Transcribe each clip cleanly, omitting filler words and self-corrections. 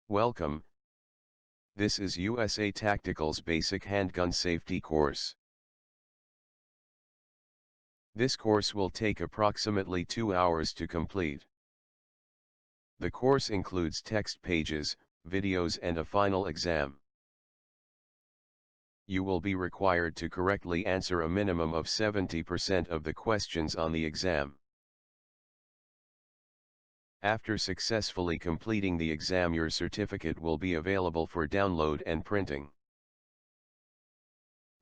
Welcome, this is USA Tactical's Basic Handgun Safety course. This course will take approximately 2 hours to complete. The course includes text pages, videos and a final exam. You will be required to correctly answer a minimum of 70% of the questions on the exam. After successfully completing the exam, your certificate will be available for download and printing.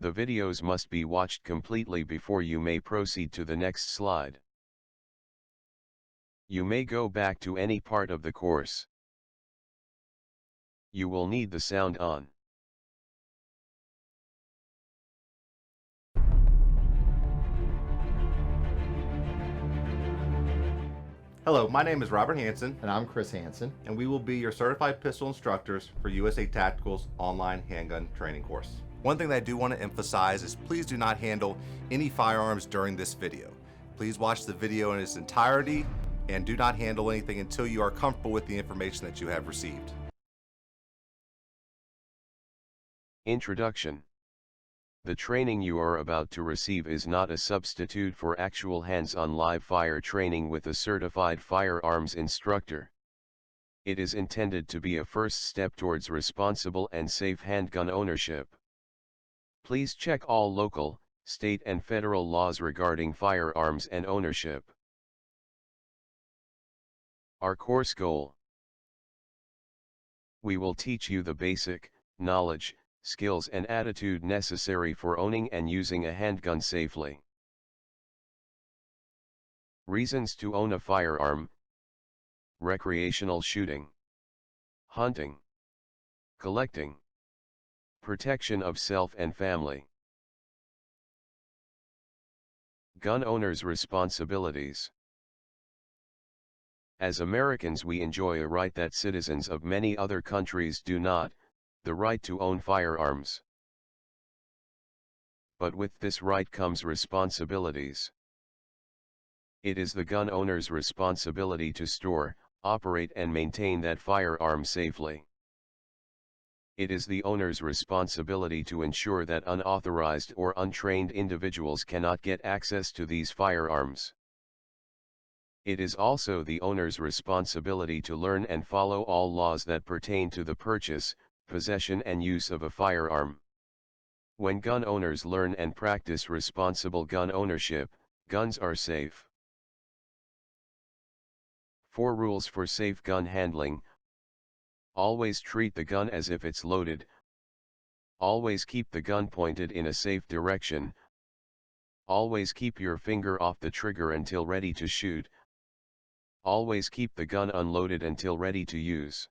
The videos must be watched completely before you may proceed to the next slide. You may go back to any part of the course. You will need the sound on. Hello, my name is Robert Hanson, And I'm Chris Hansen. and we will be your certified pistol instructors for USA Tactical's online handgun training course. One thing that I do want to emphasize is please do not handle any firearms during this video. Please watch the video in its entirety and do not handle anything until you are comfortable with the information that you have received. Introduction. The training you are about to receive is not a substitute for actual hands-on live fire training with a certified firearms instructor. It is intended to be a first step towards responsible and safe handgun ownership. Please check all local, state and federal laws regarding firearms and ownership. Our course goal. We will teach you the basic knowledge, skills and attitude necessary for owning and using a handgun safely. Reasons to own a firearm: recreational shooting, hunting, collecting, protection of self and family. Gun owners' responsibilities. As Americans, we enjoy a right that citizens of many other countries do not, the right to own firearms. But with this right comes responsibilities. It is the gun owner's responsibility to store, operate and maintain that firearm safely. It is the owner's responsibility to ensure that unauthorized or untrained individuals cannot get access to these firearms. It is also the owner's responsibility to learn and follow all laws that pertain to the purchase, possession and use of a firearm. When gun owners learn and practice responsible gun ownership, guns are safe. 4 rules for safe gun handling. Always treat the gun as if it's loaded. Always keep the gun pointed in a safe direction. Always keep your finger off the trigger until ready to shoot. Always keep the gun unloaded until ready to use.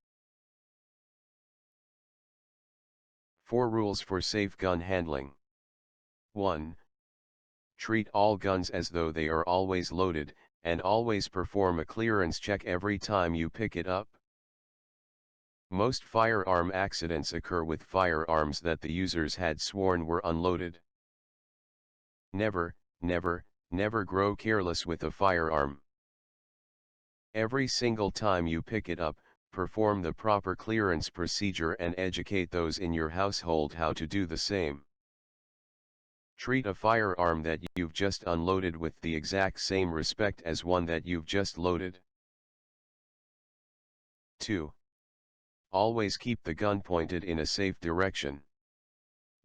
4 rules for safe gun handling. 1. Treat all guns as though they are always loaded, and always perform a clearance check every time you pick it up. Most firearm accidents occur with firearms that the users had sworn were unloaded. Never, never, never grow careless with a firearm. Every single time you pick it up, perform the proper clearance procedure and educate those in your household how to do the same. Treat a firearm that you've just unloaded with the exact same respect as one that you've just loaded. 2. Always keep the gun pointed in a safe direction.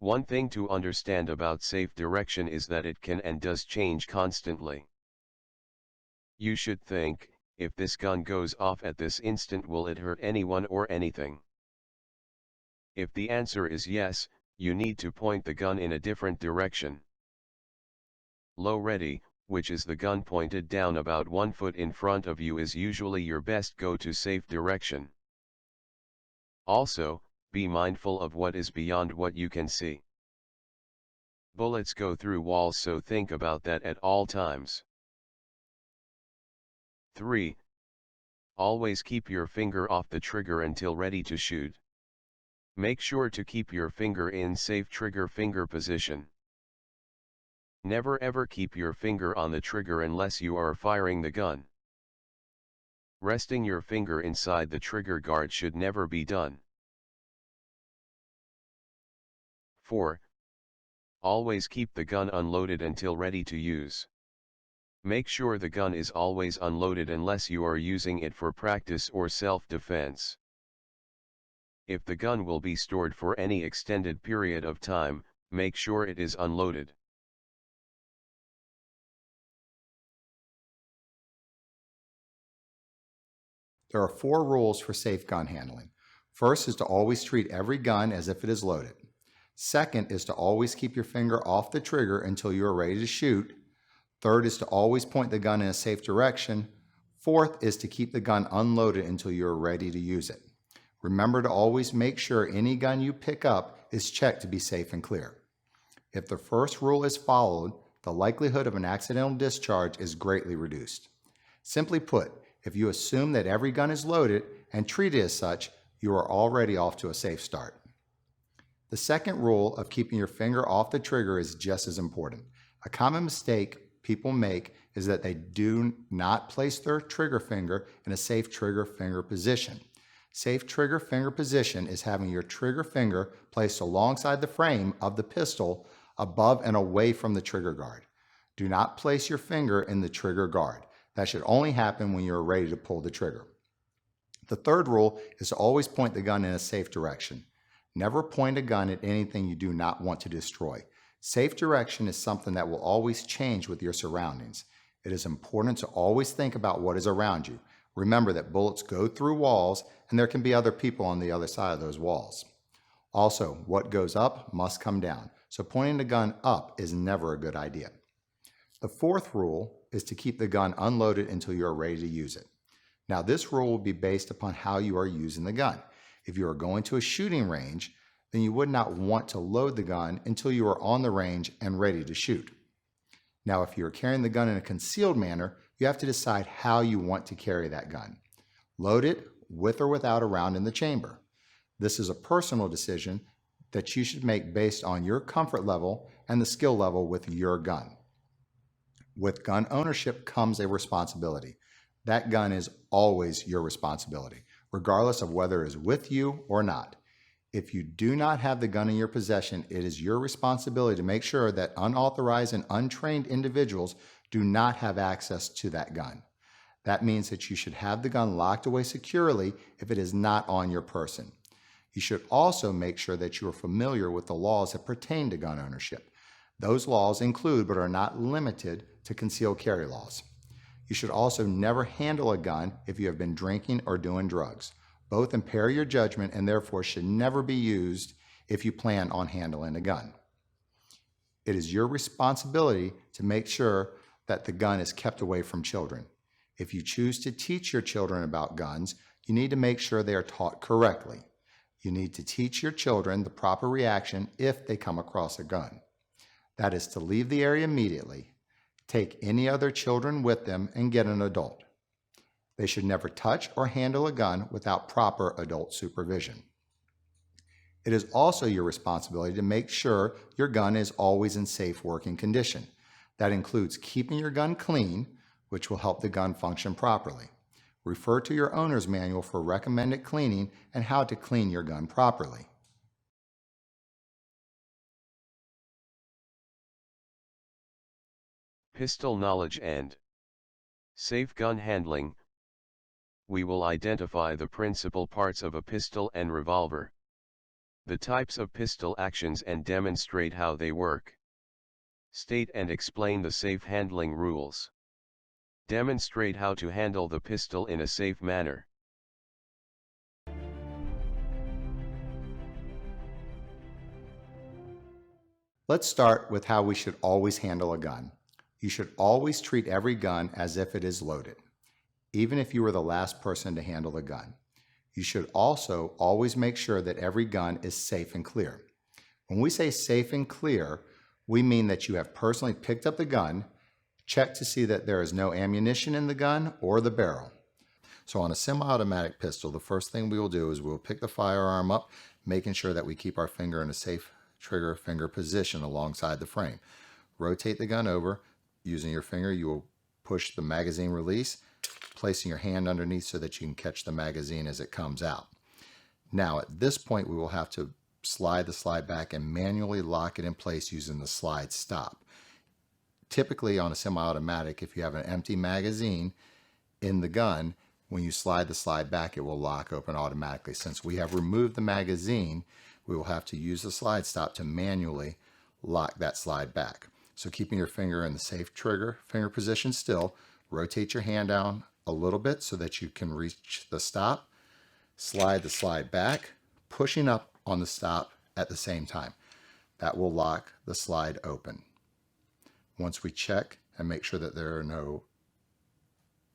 One thing to understand about safe direction is that it can and does change constantly. You should think, if this gun goes off at this instant, will it hurt anyone or anything? If the answer is yes, you need to point the gun in a different direction. Low ready, which is the gun pointed down about 1 foot in front of you, is usually your best go-to safe direction. Also, be mindful of what is beyond what you can see. Bullets go through walls, so think about that at all times. 3. Always keep your finger off the trigger until ready to shoot. Make sure to keep your finger in safe trigger finger position. Never ever keep your finger on the trigger unless you are firing the gun. Resting your finger inside the trigger guard should never be done. 4. Always keep the gun unloaded until ready to use. Make sure the gun is always unloaded unless you are using it for practice or self-defense. If the gun will be stored for any extended period of time, make sure it is unloaded. There are 4 rules for safe gun handling. First is to always treat every gun as if it is loaded. Second is to always keep your finger off the trigger until you are ready to shoot. Third is to always point the gun in a safe direction. Fourth is to keep the gun unloaded until you are ready to use it. Remember to always make sure any gun you pick up is checked to be safe and clear. If the first rule is followed, the likelihood of an accidental discharge is greatly reduced. Simply put, if you assume that every gun is loaded and treat it as such, you are already off to a safe start. The second rule of keeping your finger off the trigger is just as important. A common mistake people make is that they do not place their trigger finger in a safe trigger finger position. Safe trigger finger position is having your trigger finger placed alongside the frame of the pistol above and away from the trigger guard. Do not place your finger in the trigger guard. That should only happen when you are ready to pull the trigger. The third rule is to always point the gun in a safe direction. Never point a gun at anything you do not want to destroy. Safe direction is something that will always change with your surroundings. It is important to always think about what is around you. Remember that bullets go through walls and there can be other people on the other side of those walls. Also, what goes up must come down, so pointing the gun up is never a good idea. The fourth rule is to keep the gun unloaded until you are ready to use it. Now, this rule will be based upon how you are using the gun. If you are going to a shooting range, then you would not want to load the gun until you are on the range and ready to shoot. Now, if you are carrying the gun in a concealed manner, you have to decide how you want to carry that gun. Load it with or without a round in the chamber. This is a personal decision that you should make based on your comfort level and the skill level with your gun. With gun ownership comes a responsibility. That gun is always your responsibility, regardless of whether it is with you or not. If you do not have the gun in your possession, it is your responsibility to make sure that unauthorized and untrained individuals do not have access to that gun. That means that you should have the gun locked away securely if it is not on your person. You should also make sure that you are familiar with the laws that pertain to gun ownership. Those laws include, but are not limited to, concealed carry laws. You should also never handle a gun if you have been drinking or doing drugs. Both impair your judgment and therefore should never be used if you plan on handling a gun. It is your responsibility to make sure that the gun is kept away from children. If you choose to teach your children about guns, you need to make sure they are taught correctly. You need to teach your children the proper reaction if they come across a gun. That is to leave the area immediately, take any other children with them, and get an adult. They should never touch or handle a gun without proper adult supervision. It is also your responsibility to make sure your gun is always in safe working condition. That includes keeping your gun clean, which will help the gun function properly. Refer to your owner's manual for recommended cleaning and how to clean your gun properly. Pistol knowledge and safe gun handling. We will identify the principal parts of a pistol and revolver, the types of pistol actions, and demonstrate how they work. State and explain the safe handling rules. Demonstrate how to handle the pistol in a safe manner. Let's start with how we should always handle a gun. You should always treat every gun as if it is loaded, even if you were the last person to handle the gun. You should also always make sure that every gun is safe and clear. When we say safe and clear, we mean that you have personally picked up the gun, checked to see that there is no ammunition in the gun or the barrel. So on a semi-automatic pistol, the first thing we will do is we'll pick the firearm up, making sure that we keep our finger in a safe trigger finger position alongside the frame. Rotate the gun over. Using your finger, you will push the magazine release, placing your hand underneath so that you can catch the magazine as it comes out. Now at this point we will have to slide the slide back and manually lock it in place using the slide stop. Typically on a semi-automatic, if you have an empty magazine in the gun, when you slide the slide back it will lock open automatically. Since we have removed the magazine, we will have to use the slide stop to manually lock that slide back. So keeping your finger in the safe trigger finger position still, rotate your hand down a little bit so that you can reach the stop, slide the slide back, pushing up on the stop at the same time. That will lock the slide open. Once we check and make sure that there are no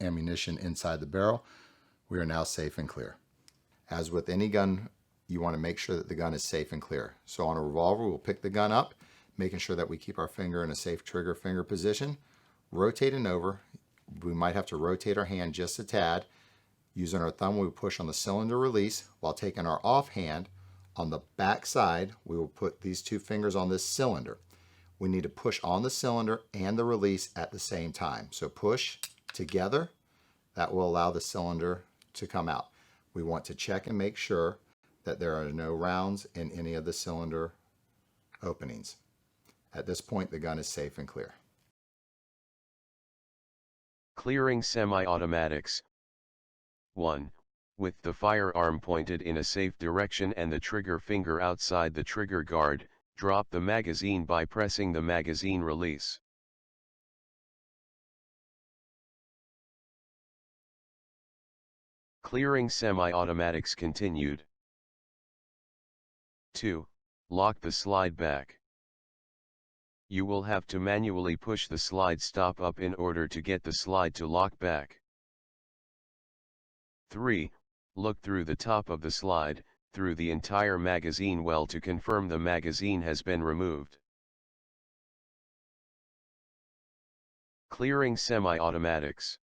ammunition inside the barrel, we are now safe and clear. As with any gun, you want to make sure that the gun is safe and clear. So on a revolver, we'll pick the gun up, making sure that we keep our finger in a safe trigger finger position, rotating over. We might have to rotate our hand just a tad. Using our thumb, we will push on the cylinder release, while taking our offhand on the back side, we will put these two fingers on this cylinder. We need to push on the cylinder and the release at the same time. So push together, that will allow the cylinder to come out. We want to check and make sure that there are no rounds in any of the cylinder openings. At this point, the gun is safe and clear. Clearing semi-automatics. 1. With the firearm pointed in a safe direction and the trigger finger outside the trigger guard, drop the magazine by pressing the magazine release. Clearing semi-automatics continued. 2. Lock the slide back. You will have to manually push the slide stop up in order to get the slide to lock back. 3. Look through the top of the slide, through the entire magazine well to confirm the magazine has been removed. Clearing semi-automatics.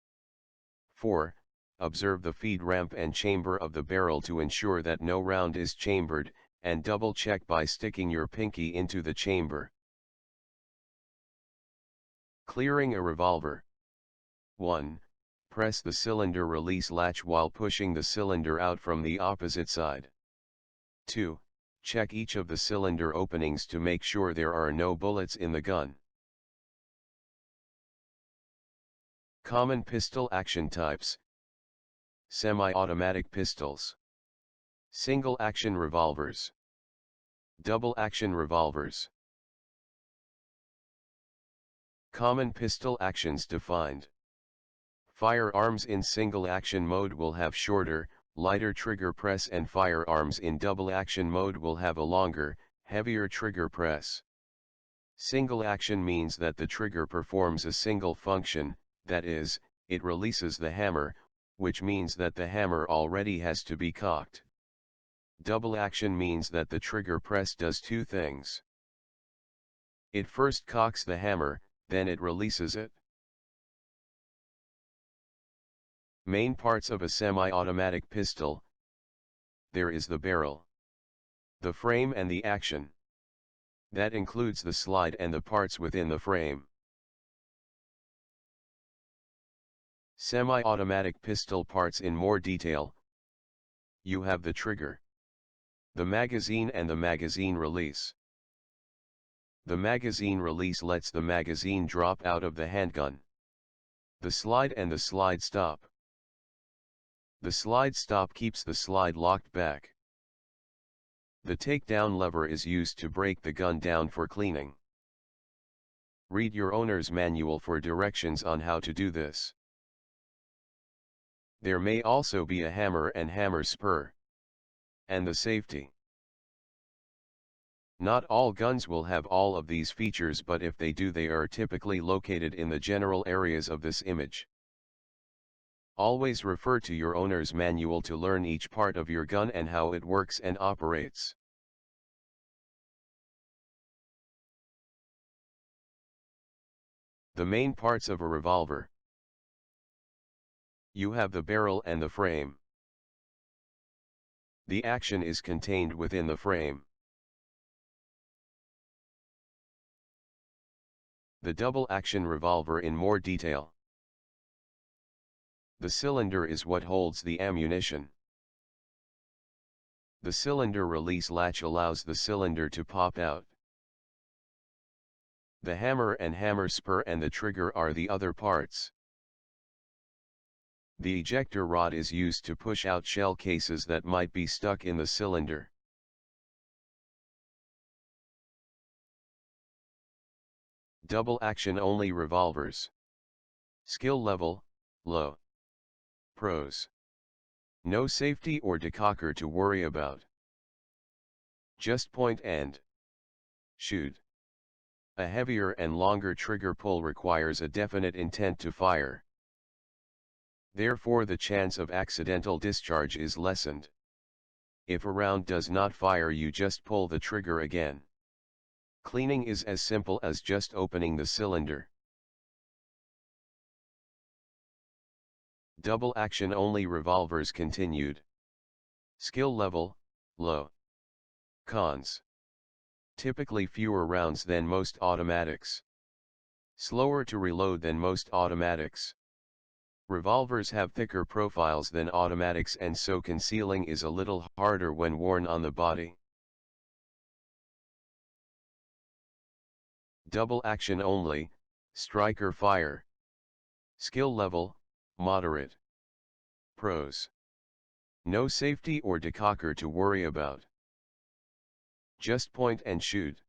4. Observe the feed ramp and chamber of the barrel to ensure that no round is chambered, and double check by sticking your pinky into the chamber. Clearing a revolver. 1. Press the cylinder release latch while pushing the cylinder out from the opposite side. 2. Check each of the cylinder openings to make sure there are no bullets in the gun. Common pistol action types. Semi-automatic pistols. Single-action revolvers. Double-action revolvers. Common pistol actions defined. Firearms in single-action mode will have shorter, lighter trigger press, and firearms in double-action mode will have a longer, heavier trigger press. Single-action means that the trigger performs a single function, that is, it releases the hammer, which means that the hammer already has to be cocked. Double-action means that the trigger press does two things. It first cocks the hammer, then it releases it. Main parts of a semi-automatic pistol. There is the barrel, the frame and the action. That includes the slide and the parts within the frame. Semi-automatic pistol parts in more detail. You have the trigger, the magazine and the magazine release. The magazine release lets the magazine drop out of the handgun. The slide and the slide stop. The slide stop keeps the slide locked back. The takedown lever is used to break the gun down for cleaning. Read your owner's manual for directions on how to do this. There may also be a hammer and hammer spur. And the safety. Not all guns will have all of these features, but if they do, they are typically located in the general areas of this image. Always refer to your owner's manual to learn each part of your gun and how it works and operates. The main parts of a revolver. You have the barrel and the frame. The action is contained within the frame. The double-action revolver in more detail. The cylinder is what holds the ammunition. The cylinder release latch allows the cylinder to pop out. The hammer and hammer spur and the trigger are the other parts. The ejector rod is used to push out shell cases that might be stuck in the cylinder. Double action only revolvers. Skill level, low. Pros. No safety or decocker to worry about. Just point and shoot. A heavier and longer trigger pull requires a definite intent to fire. Therefore, the chance of accidental discharge is lessened. If a round does not fire, you just pull the trigger again. Cleaning is as simple as just opening the cylinder. Double action only revolvers continued. Skill level, low. Cons. Typically fewer rounds than most automatics. Slower to reload than most automatics. Revolvers have thicker profiles than automatics, and so concealing is a little harder when worn on the body. Double action only, striker fire. Skill level, moderate. Pros. No safety or decocker to worry about. Just point and shoot.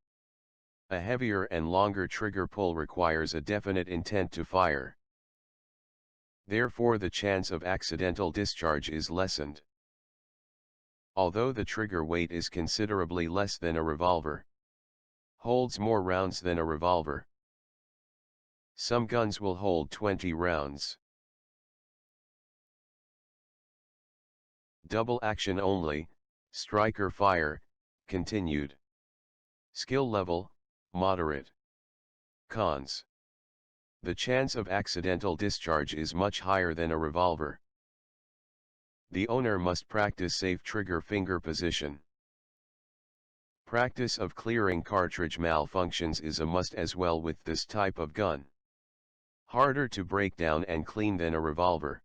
A heavier and longer trigger pull requires a definite intent to fire. Therefore, the chance of accidental discharge is lessened. Although the trigger weight is considerably less than a revolver, holds more rounds than a revolver. Some guns will hold 20 rounds. Double action only, striker fire, continued. Skill level, moderate. Cons. The chance of accidental discharge is much higher than a revolver. The owner must practice safe trigger finger position. Practice of clearing cartridge malfunctions is a must as well with this type of gun. Harder to break down and clean than a revolver.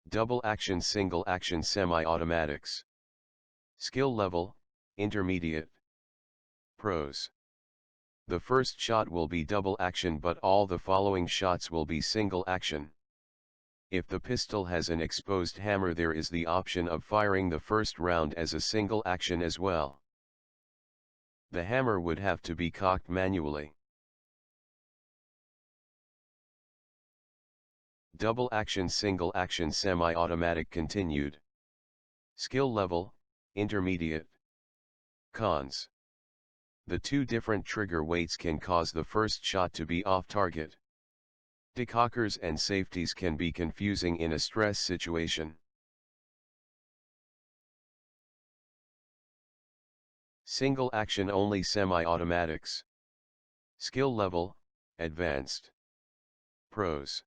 Double action single action semi-automatics. Skill level, intermediate. Pros. The first shot will be double action, but all the following shots will be single action. If the pistol has an exposed hammer, there is the option of firing the first round as a single action as well. The hammer would have to be cocked manually. Double action single action semi-automatic continued. Skill level, intermediate. Cons. The two different trigger weights can cause the first shot to be off target. Decockers and safeties can be confusing in a stress situation. Single action only semi-automatics. Skill level, advanced. Pros.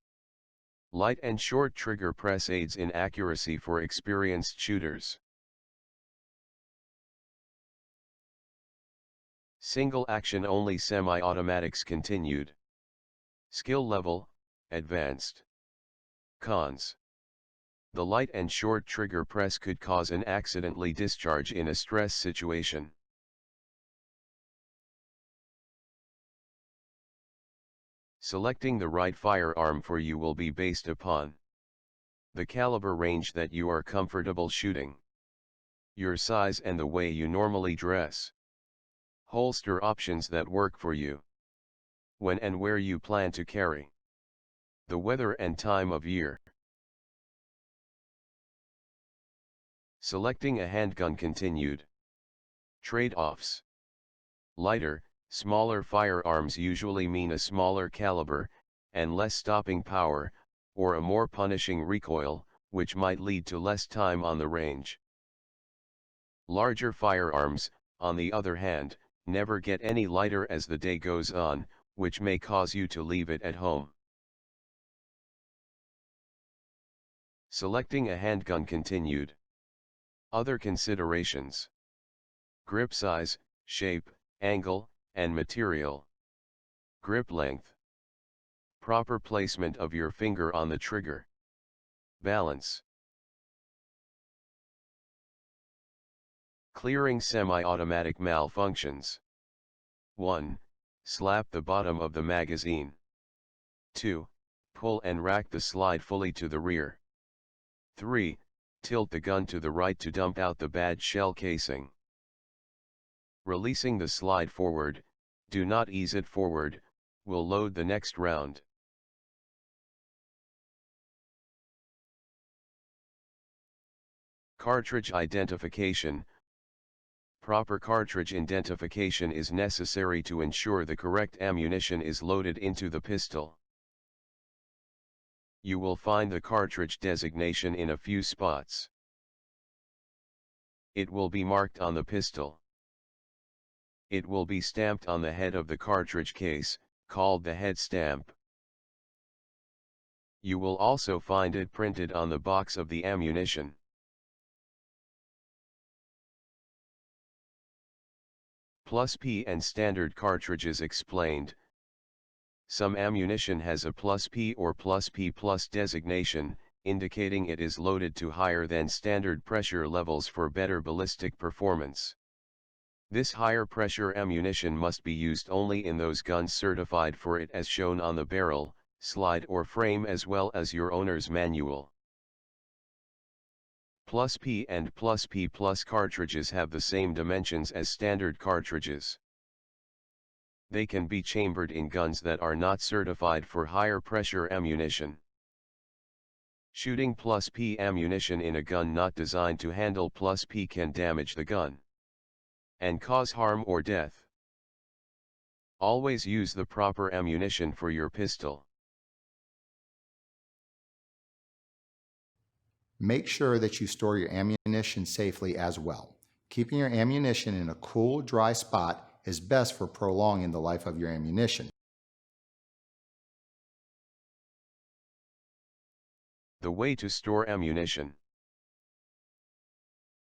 Light and short trigger press aids in accuracy for experienced shooters. Single action only semi-automatics continued. Skill level, advanced. Cons. The light and short trigger press could cause an accidentally discharge in a stress situation. Selecting the right firearm for you will be based upon the caliber range that you are comfortable shooting, your size and the way you normally dress, holster options that work for you, when and where you plan to carry, the weather and time of year. Selecting a handgun continued. Trade-offs. Lighter, smaller firearms usually mean a smaller caliber, and less stopping power, or a more punishing recoil, which might lead to less time on the range. Larger firearms, on the other hand, never get any lighter as the day goes on, which may cause you to leave it at home. Selecting a handgun continued. Other considerations. Grip size, shape, angle, and material. Grip length. Proper placement of your finger on the trigger. Balance. Clearing semi-automatic malfunctions. 1. Slap the bottom of the magazine. 2. Pull and rack the slide fully to the rear. 3. Tilt the gun to the right to dump out the bad shell casing. Releasing the slide forward, do not ease it forward, will load the next round. Cartridge identification. Proper cartridge identification is necessary to ensure the correct ammunition is loaded into the pistol. You will find the cartridge designation in a few spots. It will be marked on the pistol. It will be stamped on the head of the cartridge case, called the head stamp. You will also find it printed on the box of the ammunition. Plus P and standard cartridges explained. Some ammunition has a plus P or plus P plus designation, indicating it is loaded to higher than standard pressure levels for better ballistic performance. This higher pressure ammunition must be used only in those guns certified for it as shown on the barrel, slide or frame as well as your owner's manual. Plus P and plus P plus cartridges have the same dimensions as standard cartridges. They can be chambered in guns that are not certified for higher pressure ammunition. Shooting plus P ammunition in a gun not designed to handle plus P can damage the gun and cause harm or death. Always use the proper ammunition for your pistol. Make sure that you store your ammunition safely as well. Keeping your ammunition in a cool, dry spot is best for prolonging the life of your ammunition. The way to store ammunition.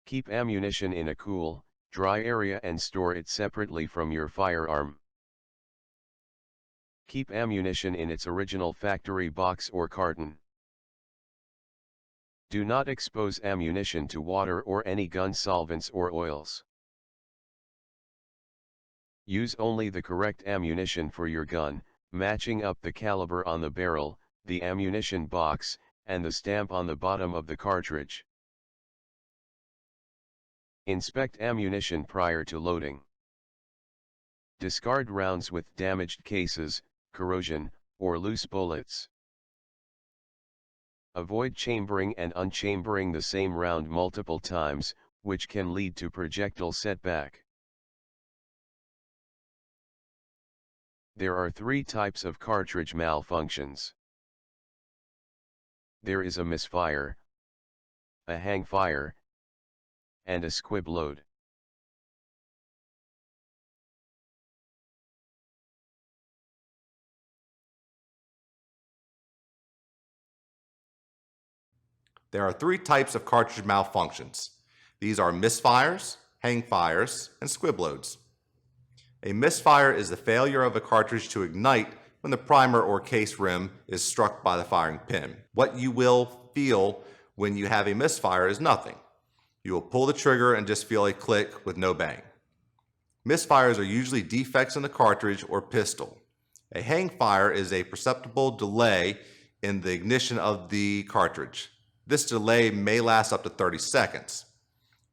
Keep ammunition in a cool, dry area and store it separately from your firearm. Keep ammunition in its original factory box or carton. Do not expose ammunition to water or any gun solvents or oils. Use only the correct ammunition for your gun, matching up the caliber on the barrel, the ammunition box, and the stamp on the bottom of the cartridge. Inspect ammunition prior to loading. Discard rounds with damaged cases, corrosion, or loose bullets. Avoid chambering and unchambering the same round multiple times, which can lead to projectile setback. There are 3 types of cartridge malfunctions. There is a misfire, a hang fire, and a squib load. There are 3 types of cartridge malfunctions. These are misfires, hang fires, and squib loads. A misfire is the failure of a cartridge to ignite when the primer or case rim is struck by the firing pin. What you will feel when you have a misfire is nothing. You will pull the trigger and just feel a click with no bang. Misfires are usually defects in the cartridge or pistol. A hang fire is a perceptible delay in the ignition of the cartridge. This delay may last up to 30 seconds.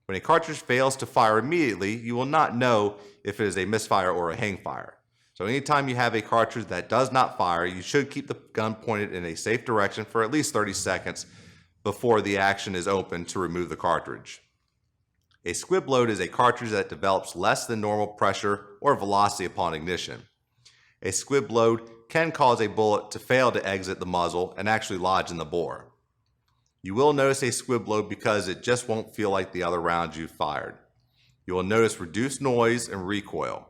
When a cartridge fails to fire immediately, you will not know if it is a misfire or a hang fire. So anytime you have a cartridge that does not fire, you should keep the gun pointed in a safe direction for at least 30 seconds before the action is open to remove the cartridge. A squib load is a cartridge that develops less than normal pressure or velocity upon ignition. A squib load can cause a bullet to fail to exit the muzzle and actually lodge in the bore. You will notice a squib load because it just won't feel like the other rounds you fired. You will notice reduced noise and recoil.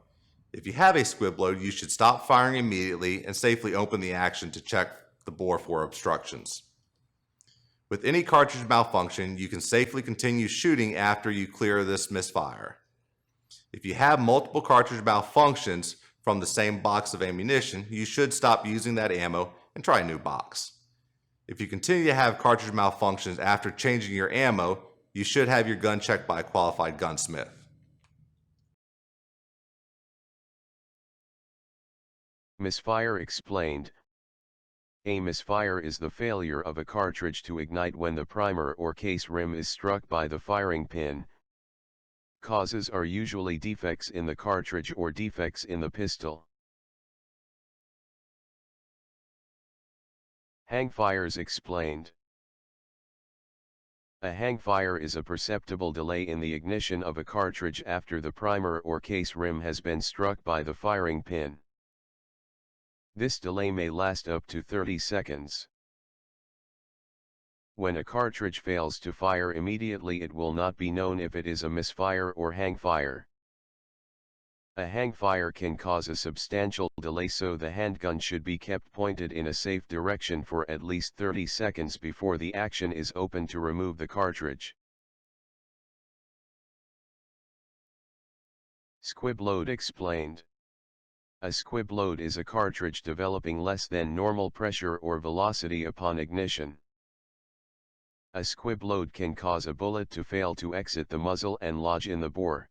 If you have a squib load, you should stop firing immediately and safely open the action to check the bore for obstructions. With any cartridge malfunction, you can safely continue shooting after you clear this misfire. If you have multiple cartridge malfunctions from the same box of ammunition, you should stop using that ammo and try a new box. If you continue to have cartridge malfunctions after changing your ammo, you should have your gun checked by a qualified gunsmith. Misfire explained. A misfire is the failure of a cartridge to ignite when the primer or case rim is struck by the firing pin. Causes are usually defects in the cartridge or defects in the pistol. Hangfires explained. A hangfire is a perceptible delay in the ignition of a cartridge after the primer or case rim has been struck by the firing pin. This delay may last up to 30 seconds. When a cartridge fails to fire immediately, it will not be known if it is a misfire or hangfire. A hangfire can cause a substantial delay, so the handgun should be kept pointed in a safe direction for at least 30 seconds before the action is opened to remove the cartridge. Squib load explained. A squib load is a cartridge developing less than normal pressure or velocity upon ignition. A squib load can cause a bullet to fail to exit the muzzle and lodge in the bore.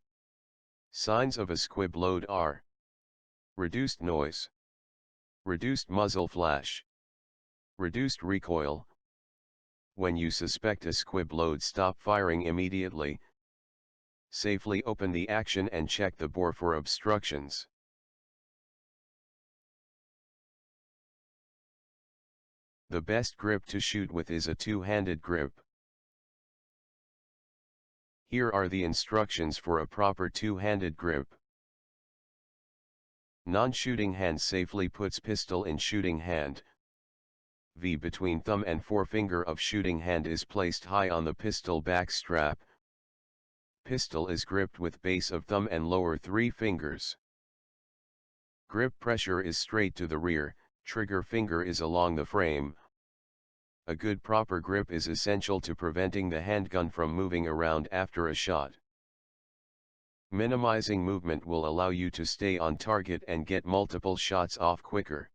Signs of a squib load are: reduced noise, reduced muzzle flash, reduced recoil. When you suspect a squib load, stop firing immediately. Safely open the action and check the bore for obstructions. The best grip to shoot with is a two-handed grip. Here are the instructions for a proper two-handed grip. Non-shooting hand safely puts pistol in shooting hand. V between thumb and forefinger of shooting hand is placed high on the pistol back strap. Pistol is gripped with base of thumb and lower three fingers. Grip pressure is straight to the rear, trigger finger is along the frame. A good proper grip is essential to preventing the handgun from moving around after a shot. Minimizing movement will allow you to stay on target and get multiple shots off quicker.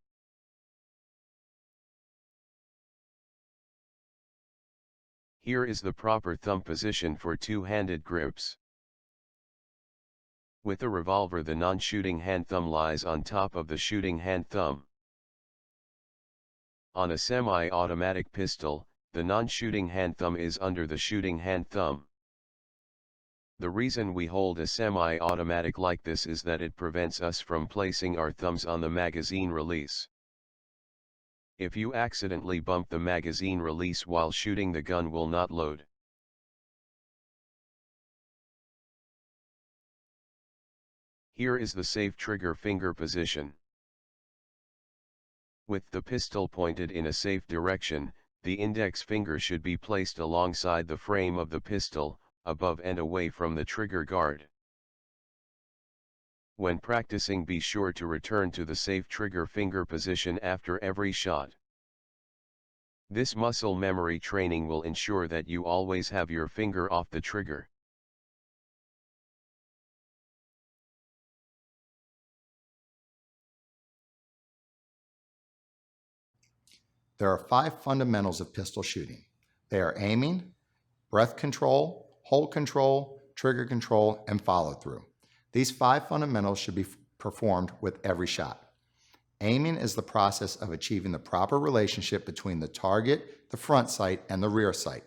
Here is the proper thumb position for two-handed grips. With a revolver, the non-shooting hand thumb lies on top of the shooting hand thumb. On a semi-automatic pistol, the non-shooting hand thumb is under the shooting hand thumb. The reason we hold a semi-automatic like this is that it prevents us from placing our thumbs on the magazine release. If you accidentally bump the magazine release while shooting, the gun will not load. Here is the safe trigger finger position. With the pistol pointed in a safe direction, the index finger should be placed alongside the frame of the pistol, above and away from the trigger guard. When practicing, be sure to return to the safe trigger finger position after every shot. This muscle memory training will ensure that you always have your finger off the trigger. There are 5 fundamentals of pistol shooting. They are aiming, breath control, hold control, trigger control, and follow through. These 5 fundamentals should be performed with every shot. Aiming is the process of achieving the proper relationship between the target, the front sight, and the rear sight.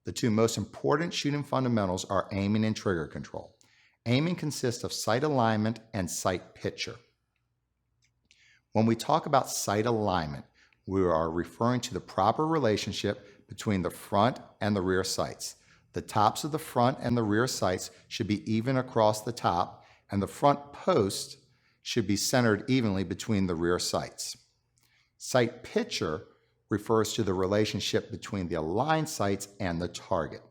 The 2 most important shooting fundamentals are aiming and trigger control. Aiming consists of sight alignment and sight picture. When we talk about sight alignment, we are referring to the proper relationship between the front and the rear sights. The tops of the front and the rear sights should be even across the top, and the front post should be centered evenly between the rear sights. Sight picture refers to the relationship between the aligned sights and the target.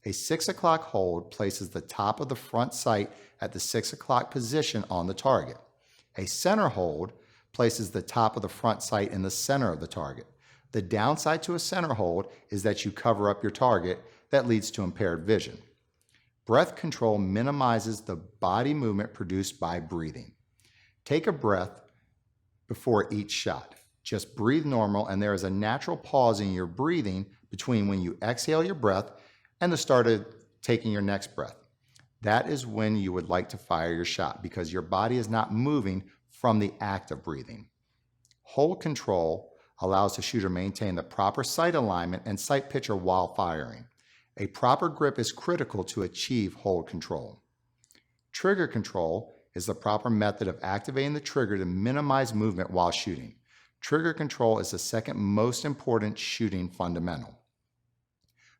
A 6 o'clock hold places the top of the front sight at the 6 o'clock position on the target. A center hold places the top of the front sight in the center of the target. The downside to a center hold is that you cover up your target. That leads to impaired vision. Breath control minimizes the body movement produced by breathing. Take a breath before each shot. Just breathe normal, and there is a natural pause in your breathing between when you exhale your breath and the start of taking your next breath. That is when you would like to fire your shot because your body is not moving from the act of breathing. Hold control allows the shooter to maintain the proper sight alignment and sight picture while firing. A proper grip is critical to achieve hold control. Trigger control is the proper method of activating the trigger to minimize movement while shooting. Trigger control is the second most important shooting fundamental.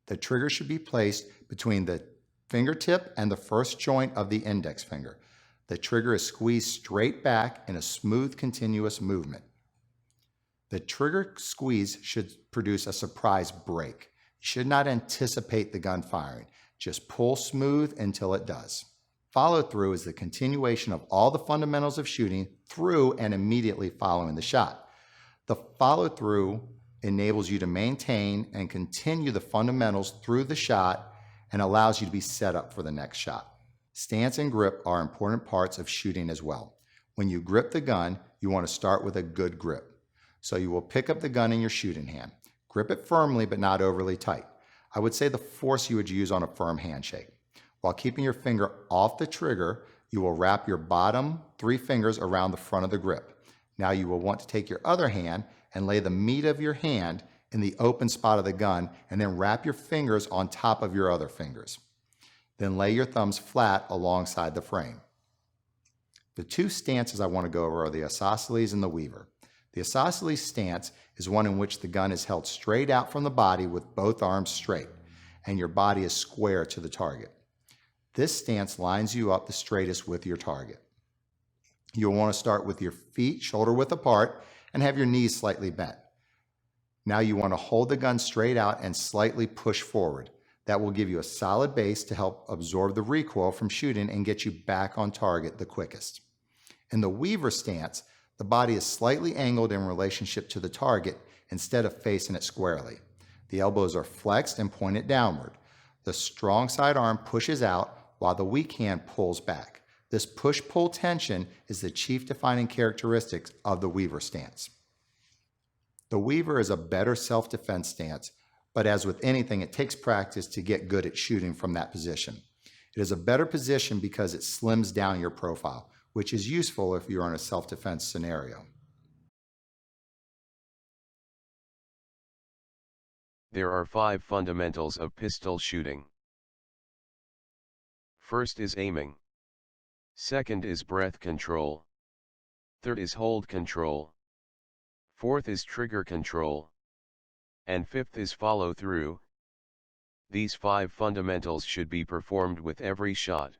The trigger should be placed between the fingertip and the first joint of the index finger. The trigger is squeezed straight back in a smooth, continuous movement. The trigger squeeze should produce a surprise break. You should not anticipate the gun firing. Just pull smooth until it does. Follow through is the continuation of all the fundamentals of shooting through and immediately following the shot. The follow through enables you to maintain and continue the fundamentals through the shot and allows you to be set up for the next shot. Stance and grip are important parts of shooting as well. When you grip the gun, you want to start with a good grip. So you will pick up the gun in your shooting hand. Grip it firmly but not overly tight. I would say the force you would use on a firm handshake. While keeping your finger off the trigger, you will wrap your bottom 3 fingers around the front of the grip. Now you will want to take your other hand and lay the meat of your hand in the open spot of the gun and then wrap your fingers on top of your other fingers. Then lay your thumbs flat alongside the frame. The 2 stances I want to go over are the isosceles and the weaver. The isosceles stance is one in which the gun is held straight out from the body with both arms straight, and your body is square to the target. This stance lines you up the straightest with your target. You'll want to start with your feet shoulder width apart and have your knees slightly bent. Now you want to hold the gun straight out and slightly push forward. That will give you a solid base to help absorb the recoil from shooting and get you back on target the quickest. In the weaver stance, the body is slightly angled in relationship to the target instead of facing it squarely. The elbows are flexed and pointed downward. The strong side arm pushes out while the weak hand pulls back. This push-pull tension is the chief defining characteristic of the weaver stance. The weaver is a better self-defense stance, but as with anything, it takes practice to get good at shooting from that position. It is a better position because it slims down your profile, which is useful if you're in a self-defense scenario. There are 5 fundamentals of pistol shooting. First is aiming. Second is breath control. Third is hold control. Fourth is trigger control. And fifth is follow through. These 5 fundamentals should be performed with every shot.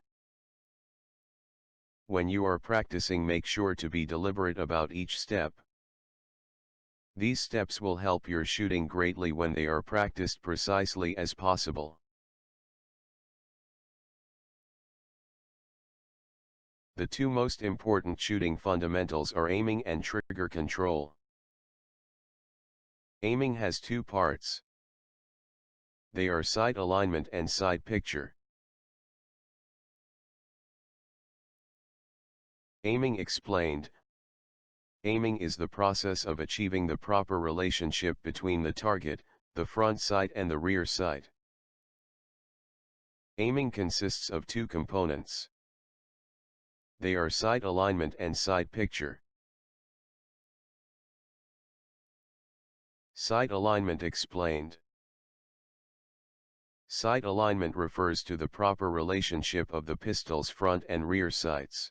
When you are practicing, make sure to be deliberate about each step. These steps will help your shooting greatly when they are practiced precisely as possible. The 2 most important shooting fundamentals are aiming and trigger control. Aiming has 2 parts. They are sight alignment and sight picture. Aiming explained. Aiming is the process of achieving the proper relationship between the target, the front sight and the rear sight. Aiming consists of 2 components. They are sight alignment and sight picture. Sight alignment explained. Sight alignment refers to the proper relationship of the pistol's front and rear sights.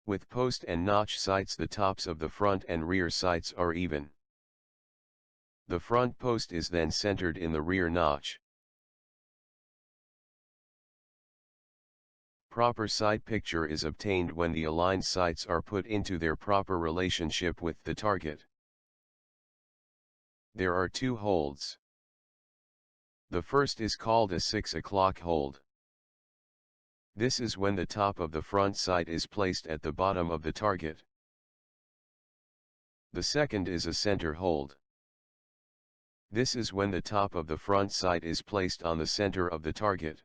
With post and notch sights, the tops of the front and rear sights are even. The front post is then centered in the rear notch. Proper sight picture is obtained when the aligned sights are put into their proper relationship with the target. There are 2 holds. The first is called a 6 o'clock hold. This is when the top of the front sight is placed at the bottom of the target. The second is a center hold. This is when the top of the front sight is placed on the center of the target.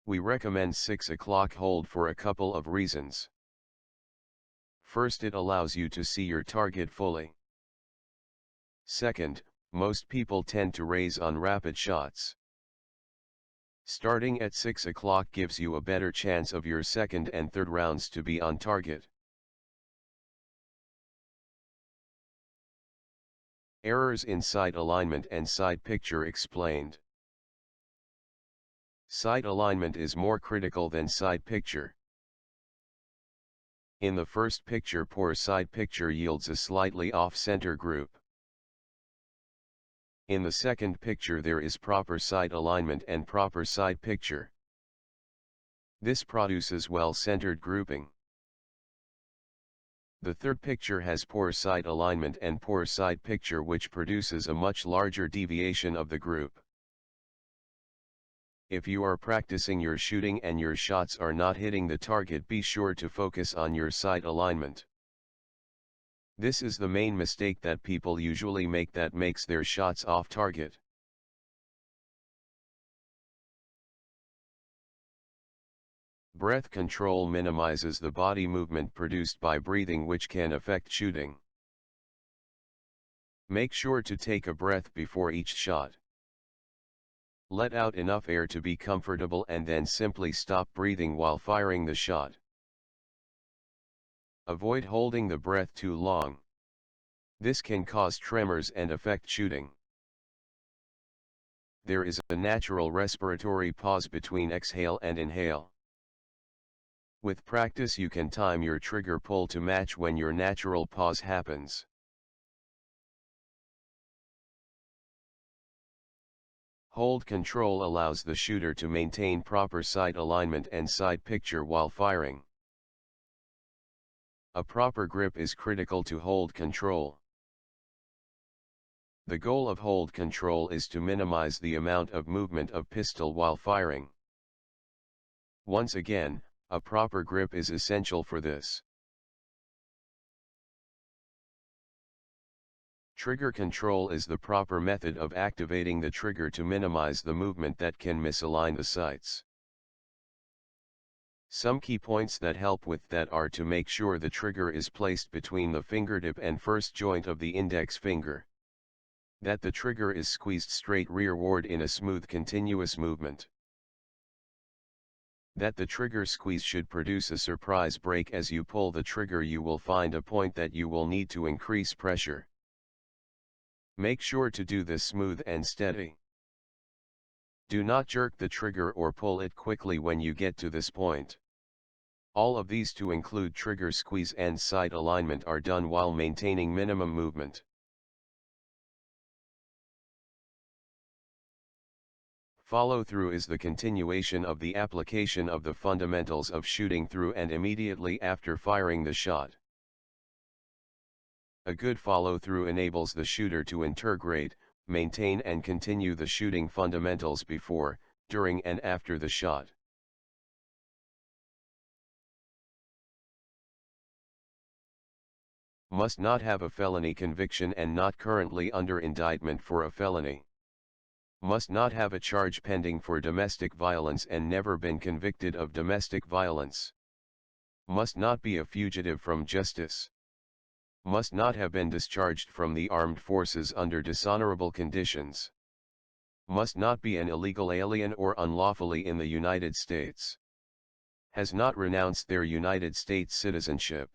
We recommend 6 o'clock hold for a couple of reasons. First, it allows you to see your target fully. Second, most people tend to raise on rapid shots. Starting at 6 o'clock gives you a better chance of your second and third rounds to be on target. Errors in sight alignment and side picture explained. Sight alignment is more critical than side picture. In the first picture, poor side picture yields a slightly off-center group. In the second picture there is proper sight alignment and proper side picture. This produces well-centered grouping. The third picture has poor sight alignment and poor side picture, which produces a much larger deviation of the group. If you are practicing your shooting and your shots are not hitting the target, be sure to focus on your sight alignment. This is the main mistake that people usually make that makes their shots off target. Breath control minimizes the body movement produced by breathing, which can affect shooting. Make sure to take a breath before each shot. Let out enough air to be comfortable and then simply stop breathing while firing the shot. Avoid holding the breath too long. This can cause tremors and affect shooting. There is a natural respiratory pause between exhale and inhale. With practice you can time your trigger pull to match when your natural pause happens. Hold control allows the shooter to maintain proper sight alignment and side picture while firing. A proper grip is critical to hold control. The goal of hold control is to minimize the amount of movement of pistol while firing. Once again, a proper grip is essential for this. Trigger control is the proper method of activating the trigger to minimize the movement that can misalign the sights. Some key points that help with that are to make sure the trigger is placed between the fingertip and first joint of the index finger. That the trigger is squeezed straight rearward in a smooth continuous movement. That the trigger squeeze should produce a surprise break as you pull the trigger. You will find a point that you will need to increase pressure. Make sure to do this smooth and steady. Do not jerk the trigger or pull it quickly when you get to this point. All of these, to include trigger squeeze and sight alignment, are done while maintaining minimum movement. Follow-through is the continuation of the application of the fundamentals of shooting through and immediately after firing the shot. A good follow-through enables the shooter to integrate, maintain and continue the shooting fundamentals before, during and after the shot. Must not have a felony conviction and not currently under indictment for a felony. Must not have a charge pending for domestic violence and never been convicted of domestic violence. Must not be a fugitive from justice. Must not have been discharged from the armed forces under dishonorable conditions. Must not be an illegal alien or unlawfully in the United States. Has not renounced their United States citizenship.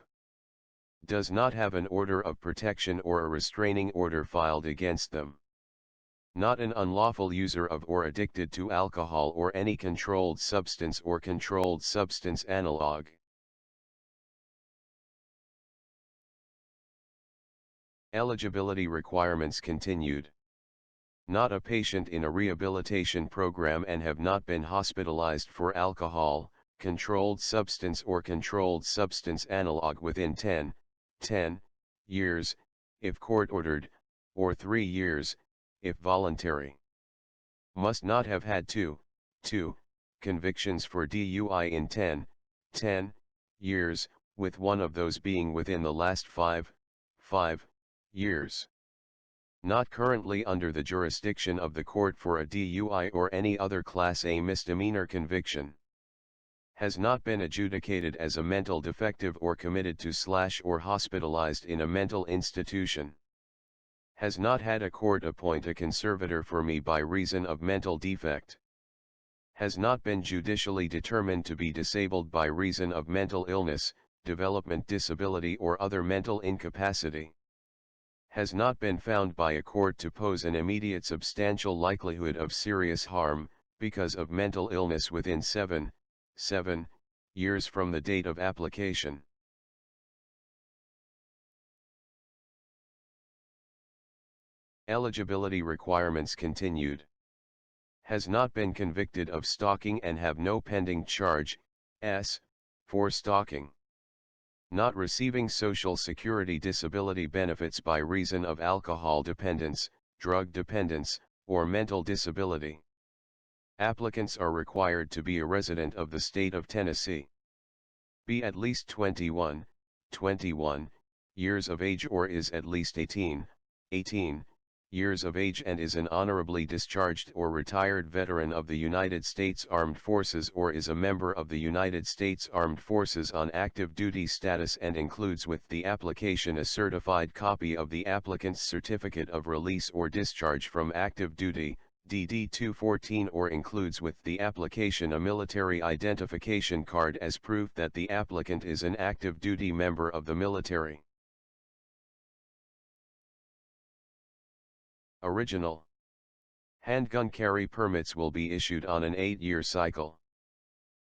Does not have an order of protection or a restraining order filed against them. Not an unlawful user of or addicted to alcohol or any controlled substance or controlled substance analog. Eligibility requirements continued. Not a patient in a rehabilitation program and have not been hospitalized for alcohol, controlled substance or controlled substance analog within 10 years, if court-ordered, or 3 years, if voluntary. Must not have had 2 convictions for DUI in 10 years, with one of those being within the last 5 years. Not currently under the jurisdiction of the court for a DUI or any other Class A misdemeanor conviction. Has not been adjudicated as a mental defective or committed to or hospitalized in a mental institution. Has not had a court appoint a conservator for me by reason of mental defect. Has not been judicially determined to be disabled by reason of mental illness, development disability or other mental incapacity. Has not been found by a court to pose an immediate substantial likelihood of serious harm, because of mental illness within 7 years from the date of application. Eligibility requirements continued. Has not been convicted of stalking and have no pending charge, for stalking. Not receiving Social Security disability benefits by reason of alcohol dependence, drug dependence, or mental disability. Applicants are required to be a resident of the state of Tennessee. Be at least 21 years of age or is at least 18 years of age and is an honorably discharged or retired veteran of the United States Armed Forces or is a member of the United States Armed Forces on active duty status and includes with the application a certified copy of the applicant's certificate of release or discharge from active duty, DD-214, or includes with the application a military identification card as proof that the applicant is an active duty member of the military. Original handgun carry permits will be issued on an 8-year cycle.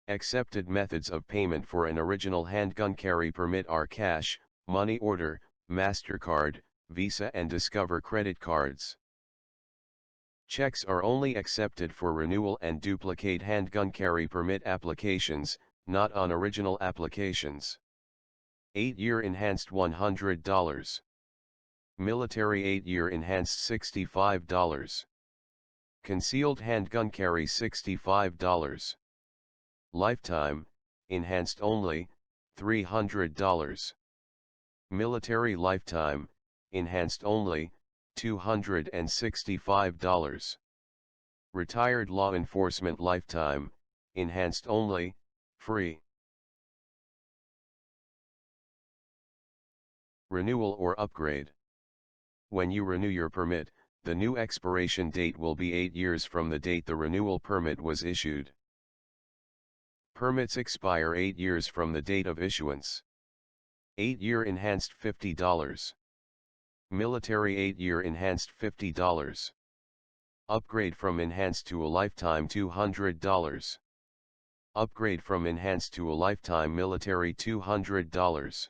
Accepted methods of payment for an original handgun carry permit are cash, money order, MasterCard, Visa and Discover credit cards. Checks are only accepted for renewal and duplicate handgun carry permit applications, not on original applications. 8-year enhanced $100. Military 8-year enhanced $65. Concealed handgun carry $65. Lifetime, enhanced only, $300. Military lifetime, enhanced only, $265. Retired law enforcement lifetime, enhanced only, free. Renewal or upgrade. When you renew your permit, the new expiration date will be 8 years from the date the renewal permit was issued. Permits expire 8 years from the date of issuance. 8-year enhanced $50. Military 8-year enhanced $50. Upgrade from enhanced to a lifetime $200. Upgrade from enhanced to a lifetime military $200.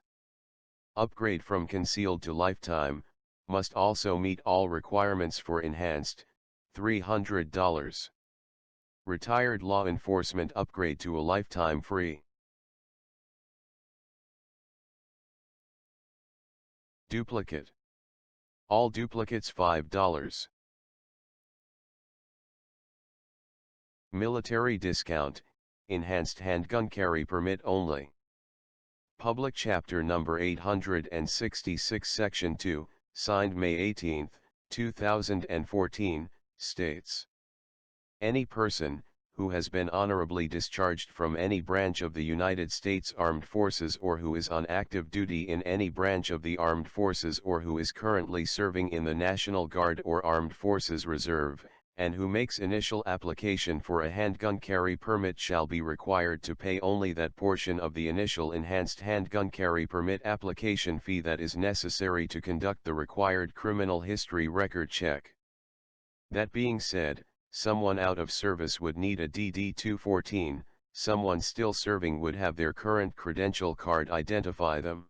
Upgrade from concealed to lifetime, must also meet all requirements for enhanced, $300. Retired law enforcement upgrade to a lifetime free. Duplicate. All duplicates $5. Military discount, enhanced handgun carry permit only. Public Chapter Number 866 Section 2, signed May 18, 2014, states: any person, who has been honorably discharged from any branch of the United States Armed Forces or who is on active duty in any branch of the Armed Forces or who is currently serving in the National Guard or Armed Forces Reserve, and who makes initial application for a handgun carry permit shall be required to pay only that portion of the initial enhanced handgun carry permit application fee that is necessary to conduct the required criminal history record check. That being said, someone out of service would need a DD-214, someone still serving would have their current credential card identify them.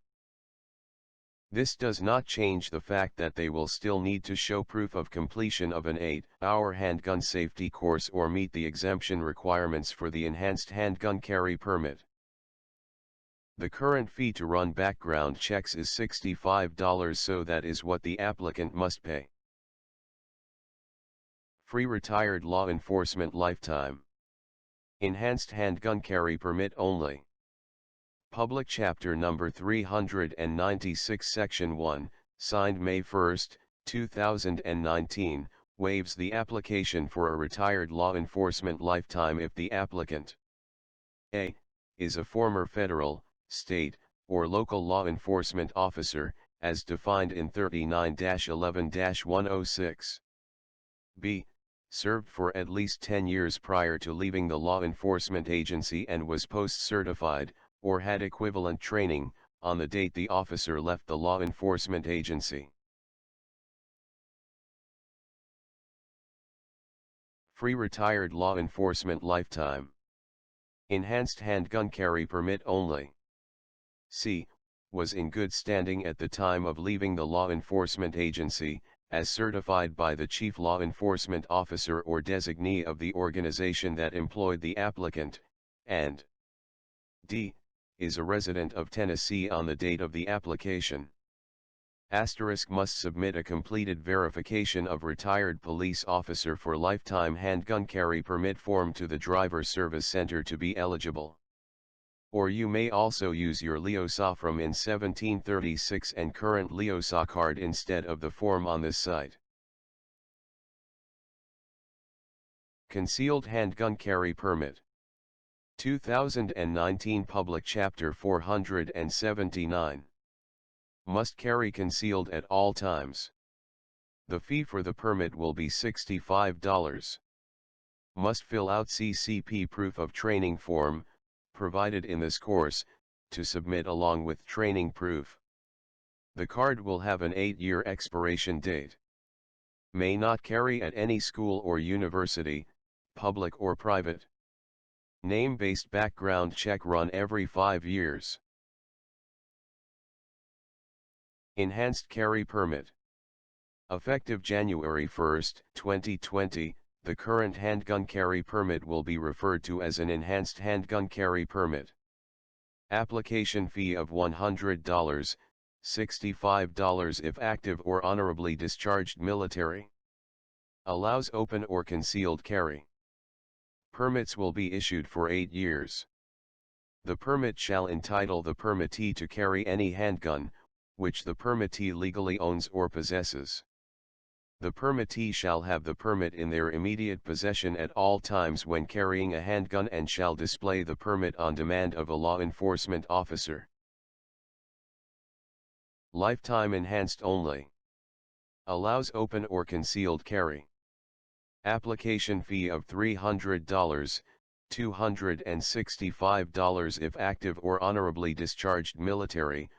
This does not change the fact that they will still need to show proof of completion of an 8-hour handgun safety course or meet the exemption requirements for the enhanced handgun carry permit. The current fee to run background checks is $65, so that is what the applicant must pay. Free retired law enforcement lifetime. Enhanced handgun carry permit only. Public Chapter Number 396 Section 1, signed May 1, 2019, waives the application for a retired law enforcement lifetime if the applicant: A. is a former federal, state, or local law enforcement officer, as defined in 39-11-106. B. Served for at least 10 years prior to leaving the law enforcement agency and was post-certified, or had equivalent training, on the date the officer left the law enforcement agency. Free retired law enforcement lifetime. Enhanced handgun carry permit only. C. Was in good standing at the time of leaving the law enforcement agency, as certified by the chief law enforcement officer or designee of the organization that employed the applicant, and D. Is a resident of Tennessee on the date of the application. Asterisk must submit a completed verification of retired police officer for lifetime handgun carry permit form to the Driver Service Center to be eligible. Or you may also use your LEOSA from in 1736 and current LEOSA card instead of the form on this site. Concealed handgun carry permit. 2019 Public Chapter 479. Must carry concealed at all times. The fee for the permit will be $65. Must fill out CCP proof of training form, provided in this course, to submit along with training proof. The card will have an 8-year expiration date. May not carry at any school or university, public or private. Name-based background check run every 5 years. Enhanced carry permit. Effective January 1, 2020, the current handgun carry permit will be referred to as an enhanced handgun carry permit. Application fee of $100, $65 if active or honorably discharged military. Allows open or concealed carry. Permits will be issued for 8 years. The permit shall entitle the permittee to carry any handgun, which the permittee legally owns or possesses. The permittee shall have the permit in their immediate possession at all times when carrying a handgun and shall display the permit on demand of a law enforcement officer. Lifetime enhanced only. Allows open or concealed carry. Application fee of $300, $265 if active or honorably discharged military,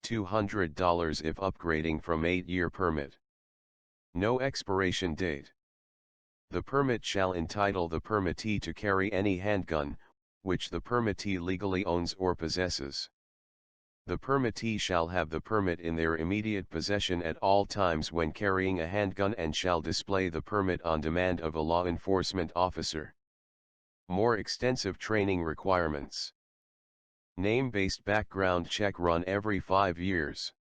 $200 if upgrading from 8-year permit. No expiration date. The permit shall entitle the permittee to carry any handgun, which the permittee legally owns or possesses. The permittee shall have the permit in their immediate possession at all times when carrying a handgun and shall display the permit on demand of a law enforcement officer. More extensive training requirements. Name-based background check run every 5 years.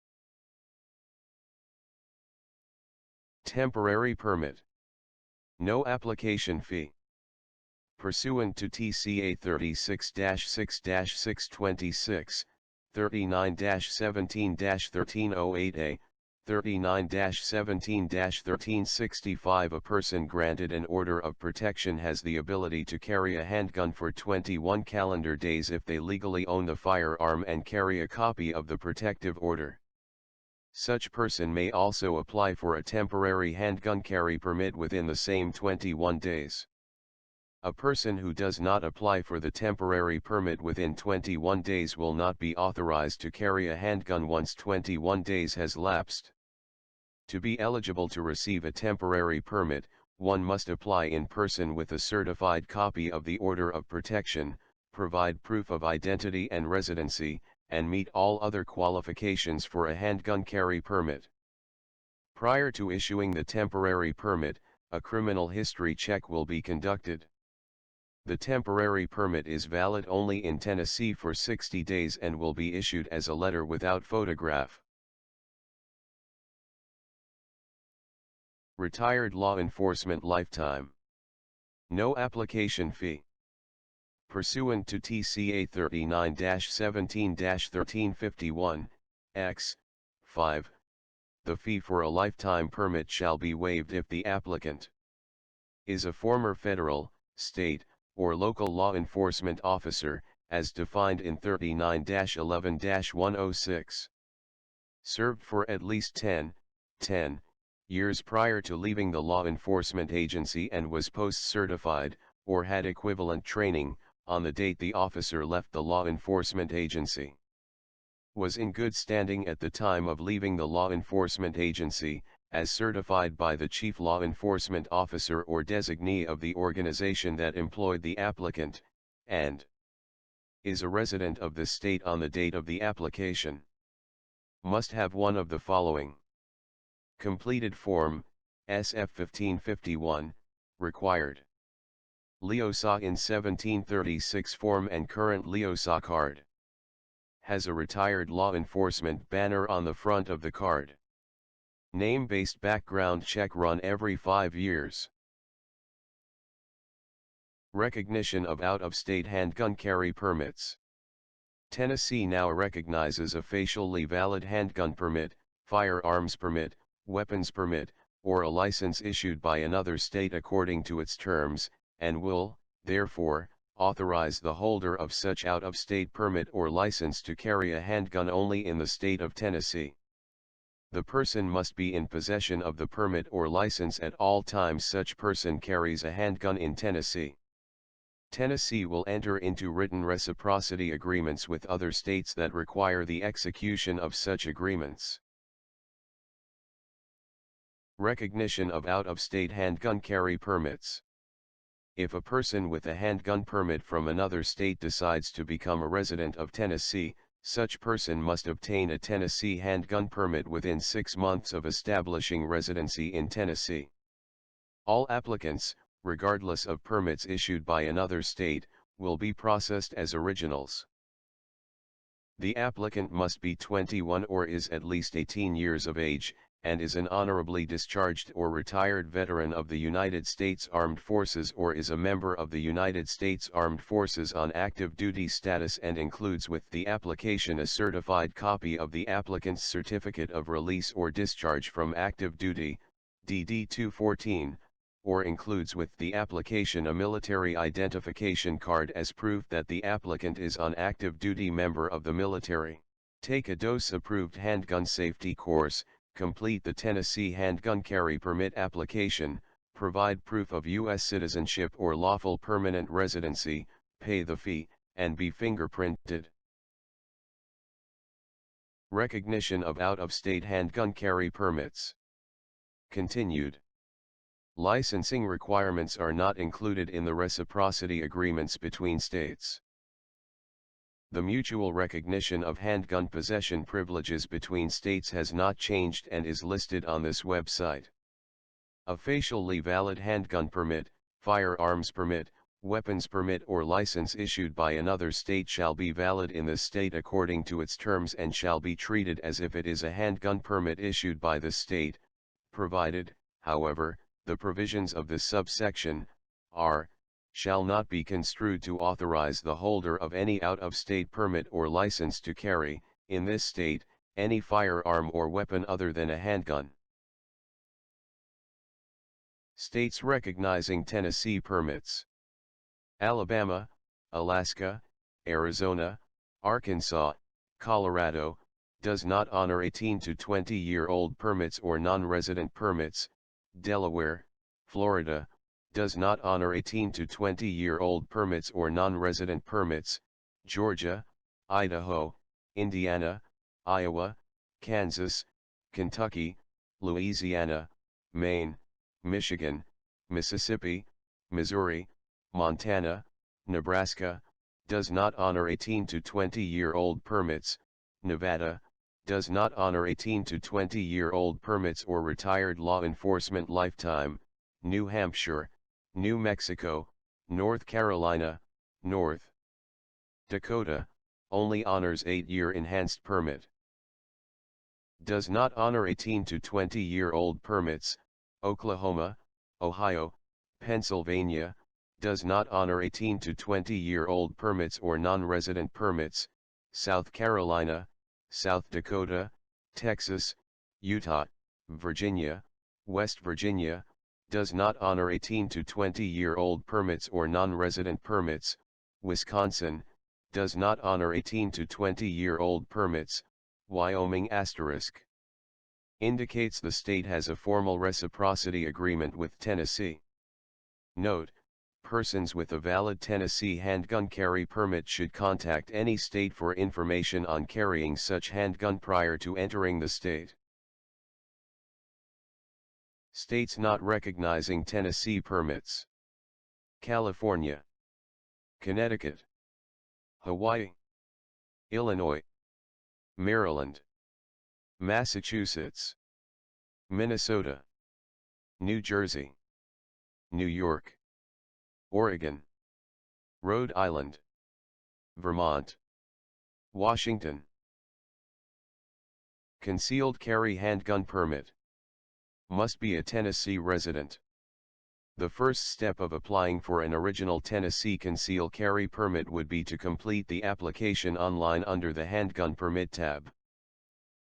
Temporary permit. No application fee. Pursuant to TCA 36-6-626, 39-17-1308A, 39-17-1365, a person granted an order of protection has the ability to carry a handgun for 21 calendar days if they legally own the firearm and carry a copy of the protective order. Such person may also apply for a temporary handgun carry permit within the same 21 days. A person who does not apply for the temporary permit within 21 days will not be authorized to carry a handgun once 21 days has lapsed. To be eligible to receive a temporary permit, one must apply in person with a certified copy of the order of protection, provide proof of identity and residency, and meet all other qualifications for a handgun carry permit. Prior to issuing the temporary permit, a criminal history check will be conducted. The temporary permit is valid only in Tennessee for 60 days and will be issued as a letter without photograph. Retired law enforcement lifetime. No application fee. Pursuant to TCA 39-17-1351, X. 5, the fee for a lifetime permit shall be waived if the applicant is a former federal, state, or local law enforcement officer, as defined in 39-11-106. Served for at least 10 years prior to leaving the law enforcement agency and was post-certified, or had equivalent training, on the date the officer left the law enforcement agency. Was in good standing at the time of leaving the law enforcement agency, as certified by the chief law enforcement officer or designee of the organization that employed the applicant, and is a resident of the state on the date of the application. Must have one of the following. Completed form, SF 1551, required. LEOSA in 1736 form and current LEOSA card. Has a retired law enforcement banner on the front of the card. Name-based background check run every 5 years. Recognition of out-of-state handgun carry permits. Tennessee now recognizes a facially valid handgun permit, firearms permit, weapons permit, or a license issued by another state according to its terms, and will, therefore, authorize the holder of such out-of-state permit or license to carry a handgun only in the state of Tennessee. The person must be in possession of the permit or license at all times such person carries a handgun in Tennessee. Tennessee will enter into written reciprocity agreements with other states that require the execution of such agreements. Recognition of out-of-state handgun carry permits. If a person with a handgun permit from another state decides to become a resident of Tennessee, such person must obtain a Tennessee handgun permit within 6 months of establishing residency in Tennessee. All applicants, regardless of permits issued by another state, will be processed as originals. The applicant must be 21 or is at least 18 years of age, and is an honorably discharged or retired veteran of the United States Armed Forces or is a member of the United States Armed Forces on active duty status and includes with the application a certified copy of the applicant's certificate of release or discharge from active duty, DD 214, or includes with the application a military identification card as proof that the applicant is on active duty member of the military. Take a DOS-approved handgun safety course, complete the Tennessee handgun carry permit application, provide proof of U.S. citizenship or lawful permanent residency, pay the fee, and be fingerprinted. Recognition of out-of-state handgun carry permits. Continued. Licensing requirements are not included in the reciprocity agreements between states. The mutual recognition of handgun possession privileges between states has not changed and is listed on this website. A facially valid handgun permit, firearms permit, weapons permit or license issued by another state shall be valid in the state according to its terms and shall be treated as if it is a handgun permit issued by the state, provided, however, the provisions of this subsection, shall not be construed to authorize the holder of any out-of-state permit or license to carry, in this state, any firearm or weapon other than a handgun. States recognizing Tennessee permits. Alabama, Alaska, Arizona, Arkansas, Colorado, does not honor 18 to 20-year-old permits or non-resident permits. Delaware, Florida, does not honor 18 to 20-year-old permits or non-resident permits. Georgia, Idaho, Indiana, Iowa, Kansas, Kentucky, Louisiana, Maine, Michigan, Mississippi, Missouri, Montana, Nebraska, does not honor 18 to 20-year-old permits. Nevada, does not honor 18 to 20-year-old permits or retired law enforcement lifetime. New Hampshire, New Mexico, North Carolina, North Dakota, only honors 8-year enhanced permit. Does not honor 18 to 20-year-old permits. Oklahoma, Ohio, Pennsylvania, does not honor 18 to 20-year-old permits or non-resident permits. South Carolina, South Dakota, Texas, Utah, Virginia, West Virginia, does not honor 18 to 20-year-old permits or non-resident permits. Wisconsin, does not honor 18 to 20-year-old permits, Wyoming *. Indicates the state has a formal reciprocity agreement with Tennessee. Note, persons with a valid Tennessee handgun carry permit should contact any state for information on carrying such handgun prior to entering the state. States not recognizing Tennessee permits: California, Connecticut, Hawaii, Illinois, Maryland, Massachusetts, Minnesota, New Jersey, New York, Oregon, Rhode Island, Vermont, Washington. Concealed carry handgun permit. Must be a Tennessee resident. The first step of applying for an original Tennessee concealed carry permit would be to complete the application online under the Handgun Permit tab.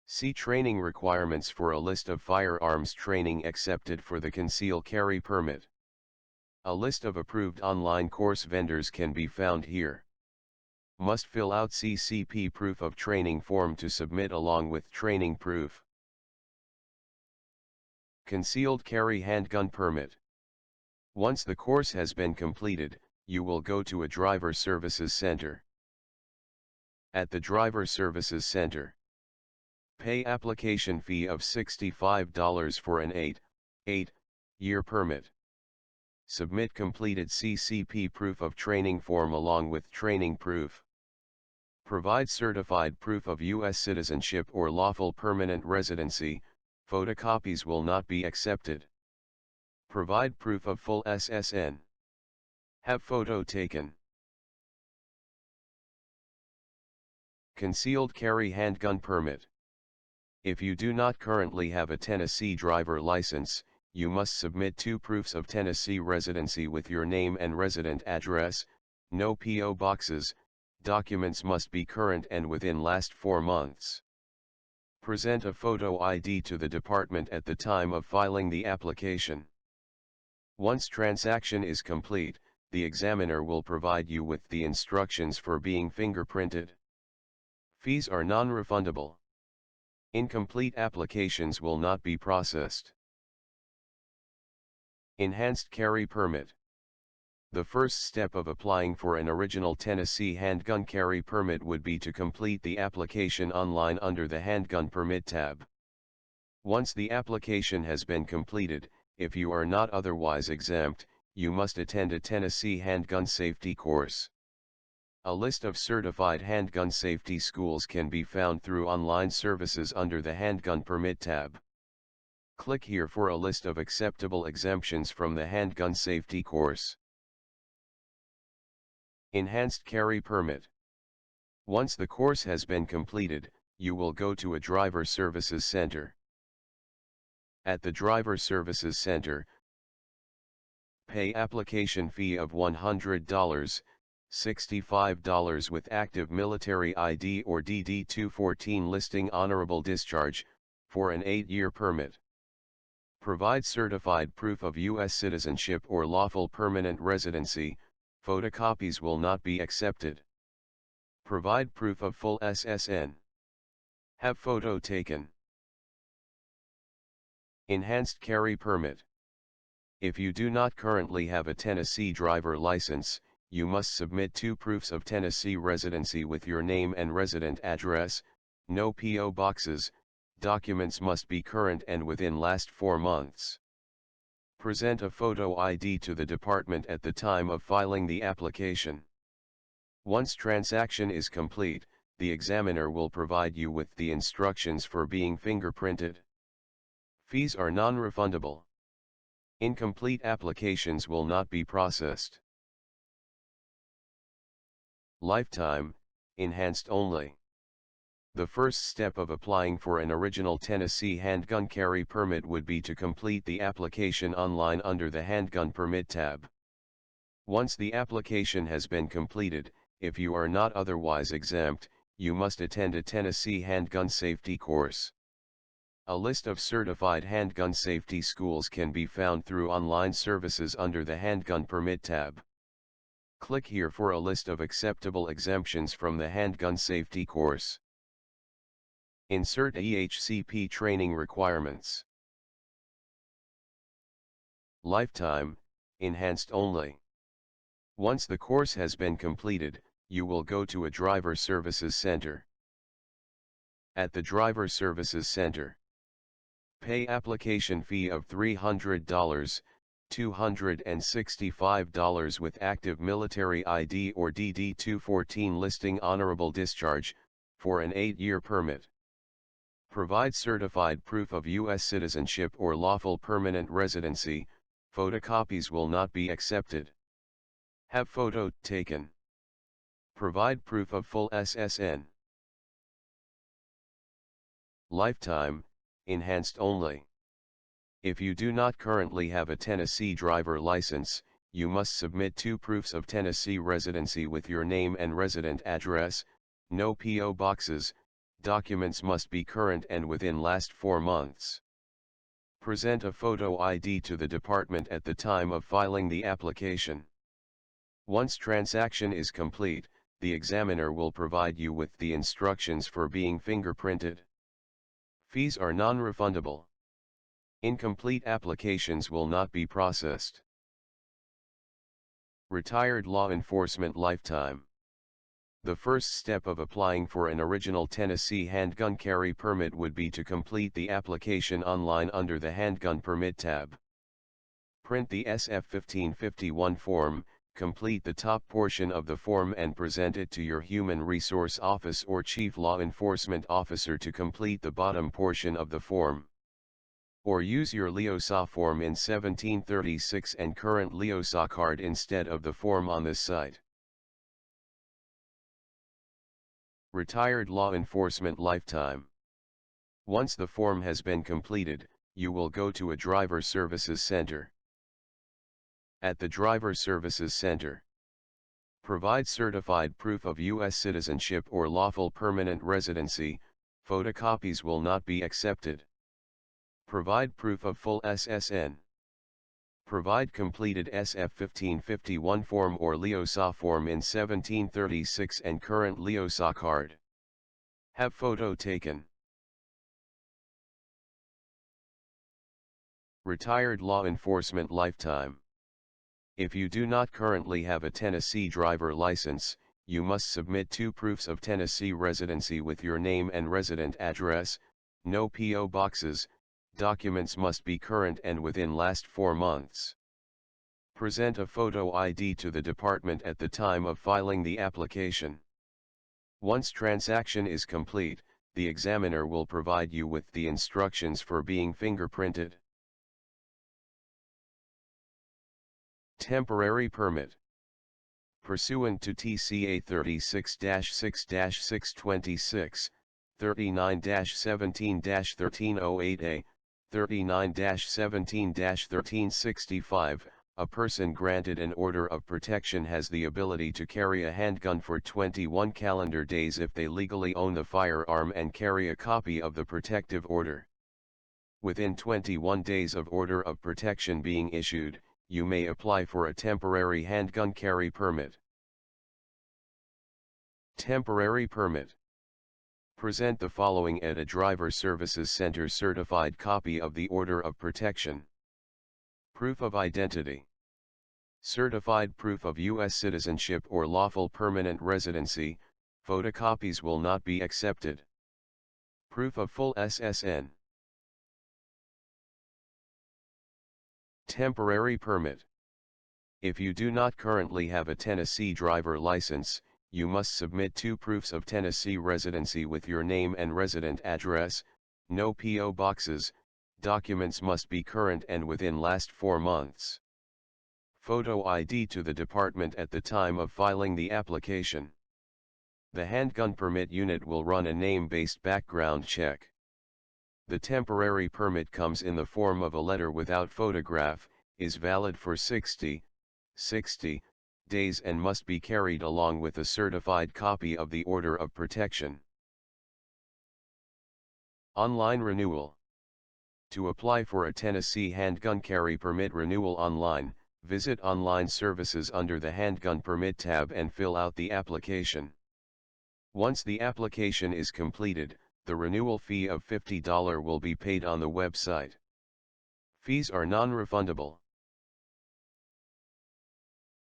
See training requirements for a list of firearms training accepted for the concealed carry permit. A list of approved online course vendors can be found here. Must fill out CCP proof of training form to submit along with training proof. Concealed carry handgun permit. Once the course has been completed, you will go to a Driver Services Center. At the Driver Services Center, pay application fee of $65 for an 8-year permit. Submit completed CCP proof of training form along with training proof. Provide certified proof of U.S. citizenship or lawful permanent residency. Photocopies will not be accepted. Provide proof of full SSN. Have photo taken. Concealed carry handgun permit. If you do not currently have a Tennessee driver license, you must submit 2 proofs of Tennessee residency with your name and resident address, no P.O. boxes. Documents must be current and within last 4 months. Present a photo ID to the department at the time of filing the application. Once transaction is complete, the examiner will provide you with the instructions for being fingerprinted. Fees are non-refundable. Incomplete applications will not be processed. Enhanced carry permit. The first step of applying for an original Tennessee handgun carry permit would be to complete the application online under the Handgun Permit tab. Once the application has been completed, if you are not otherwise exempt, you must attend a Tennessee handgun safety course. A list of certified handgun safety schools can be found through online services under the Handgun Permit tab. Click here for a list of acceptable exemptions from the handgun safety course. Enhanced carry permit. Once the course has been completed, you will go to a Driver Services Center. At the Driver Services Center, pay application fee of $100, $65 with active military ID or DD-214 listing honorable discharge, for an 8-year permit. Provide certified proof of U.S. citizenship or lawful permanent residency. Photocopies will not be accepted. Provide proof of full SSN. Have photo taken. Enhanced carry permit. If you do not currently have a Tennessee driver license, you must submit 2 proofs of Tennessee residency with your name and resident address, no P.O. boxes. Documents must be current and within last 4 months. Present a photo ID to the department at the time of filing the application. Once transaction is complete, the examiner will provide you with the instructions for being fingerprinted. Fees are non-refundable. Incomplete applications will not be processed. Lifetime, enhanced only. The first step of applying for an original Tennessee handgun carry permit would be to complete the application online under the Handgun Permit tab. Once the application has been completed, if you are not otherwise exempt, you must attend a Tennessee handgun safety course. A list of certified handgun safety schools can be found through online services under the Handgun Permit tab. Click here for a list of acceptable exemptions from the handgun safety course. Insert EHCP training requirements. Lifetime, enhanced only. Once the course has been completed, you will go to a Driver Services Center. At the Driver Services Center, pay application fee of $300, $265 with active military ID or DD-214 listing honorable discharge, for an 8-year permit. Provide certified proof of U.S. citizenship or lawful permanent residency, photocopies will not be accepted. Have photo taken. Provide proof of full SSN. Lifetime, enhanced only. If you do not currently have a Tennessee driver license, you must submit 2 proofs of Tennessee residency with your name and resident address, no P.O. boxes, documents must be current and within last 4 months. Present a photo ID to the department at the time of filing the application. Once transaction is complete, the examiner will provide you with the instructions for being fingerprinted. Fees are non-refundable. Incomplete applications will not be processed. Retired law enforcement lifetime. The first step of applying for an original Tennessee handgun carry permit would be to complete the application online under the Handgun Permit tab. Print the SF-1551 form, complete the top portion of the form and present it to your Human Resource Office or Chief Law Enforcement Officer to complete the bottom portion of the form. Or use your LEOSA form in 1736 and current LEOSA card instead of the form on this site. Retired law enforcement lifetime. Once the form has been completed, you will go to a Driver Services Center. At the Driver Services Center, provide certified proof of U.S. citizenship or lawful permanent residency, photocopies will not be accepted. Provide proof of full SSN. Provide completed SF-1551 form or LEOSA form in 1736 and current LEOSA card. Have photo taken. Retired law enforcement lifetime. If you do not currently have a Tennessee driver license, you must submit 2 proofs of Tennessee residency with your name and resident address, no P.O. boxes, documents must be current and within last 4 months. Present a photo ID to the department at the time of filing the application. Once transaction is complete, the examiner will provide you with the instructions for being fingerprinted. Temporary permit. Pursuant to TCA 36-6-6-626, 39-17-1308A, 39-17-1365, a person granted an order of protection has the ability to carry a handgun for 21 calendar days if they legally own the firearm and carry a copy of the protective order. Within 21 days of order of protection being issued, you may apply for a temporary handgun carry permit. Temporary permit. Present the following at a Driver Services Center: certified copy of the order of protection. Proof of identity. Certified proof of U.S. citizenship or lawful permanent residency, photocopies will not be accepted. Proof of full SSN. Temporary permit. If you do not currently have a Tennessee driver license, you must submit 2 proofs of Tennessee residency with your name and resident address, no P.O. boxes, documents must be current and within last 4 months. Photo ID to the department at the time of filing the application. The handgun permit unit will run a name-based background check. The temporary permit comes in the form of a letter without photograph, is valid for 60 days and must be carried along with a certified copy of the order of protection. Online renewal. To apply for a Tennessee handgun carry permit renewal online, Visit Online Services under the Handgun Permit tab and fill out the application. Once the application is completed, the renewal fee of $50 will be paid on the website. Fees are non-refundable.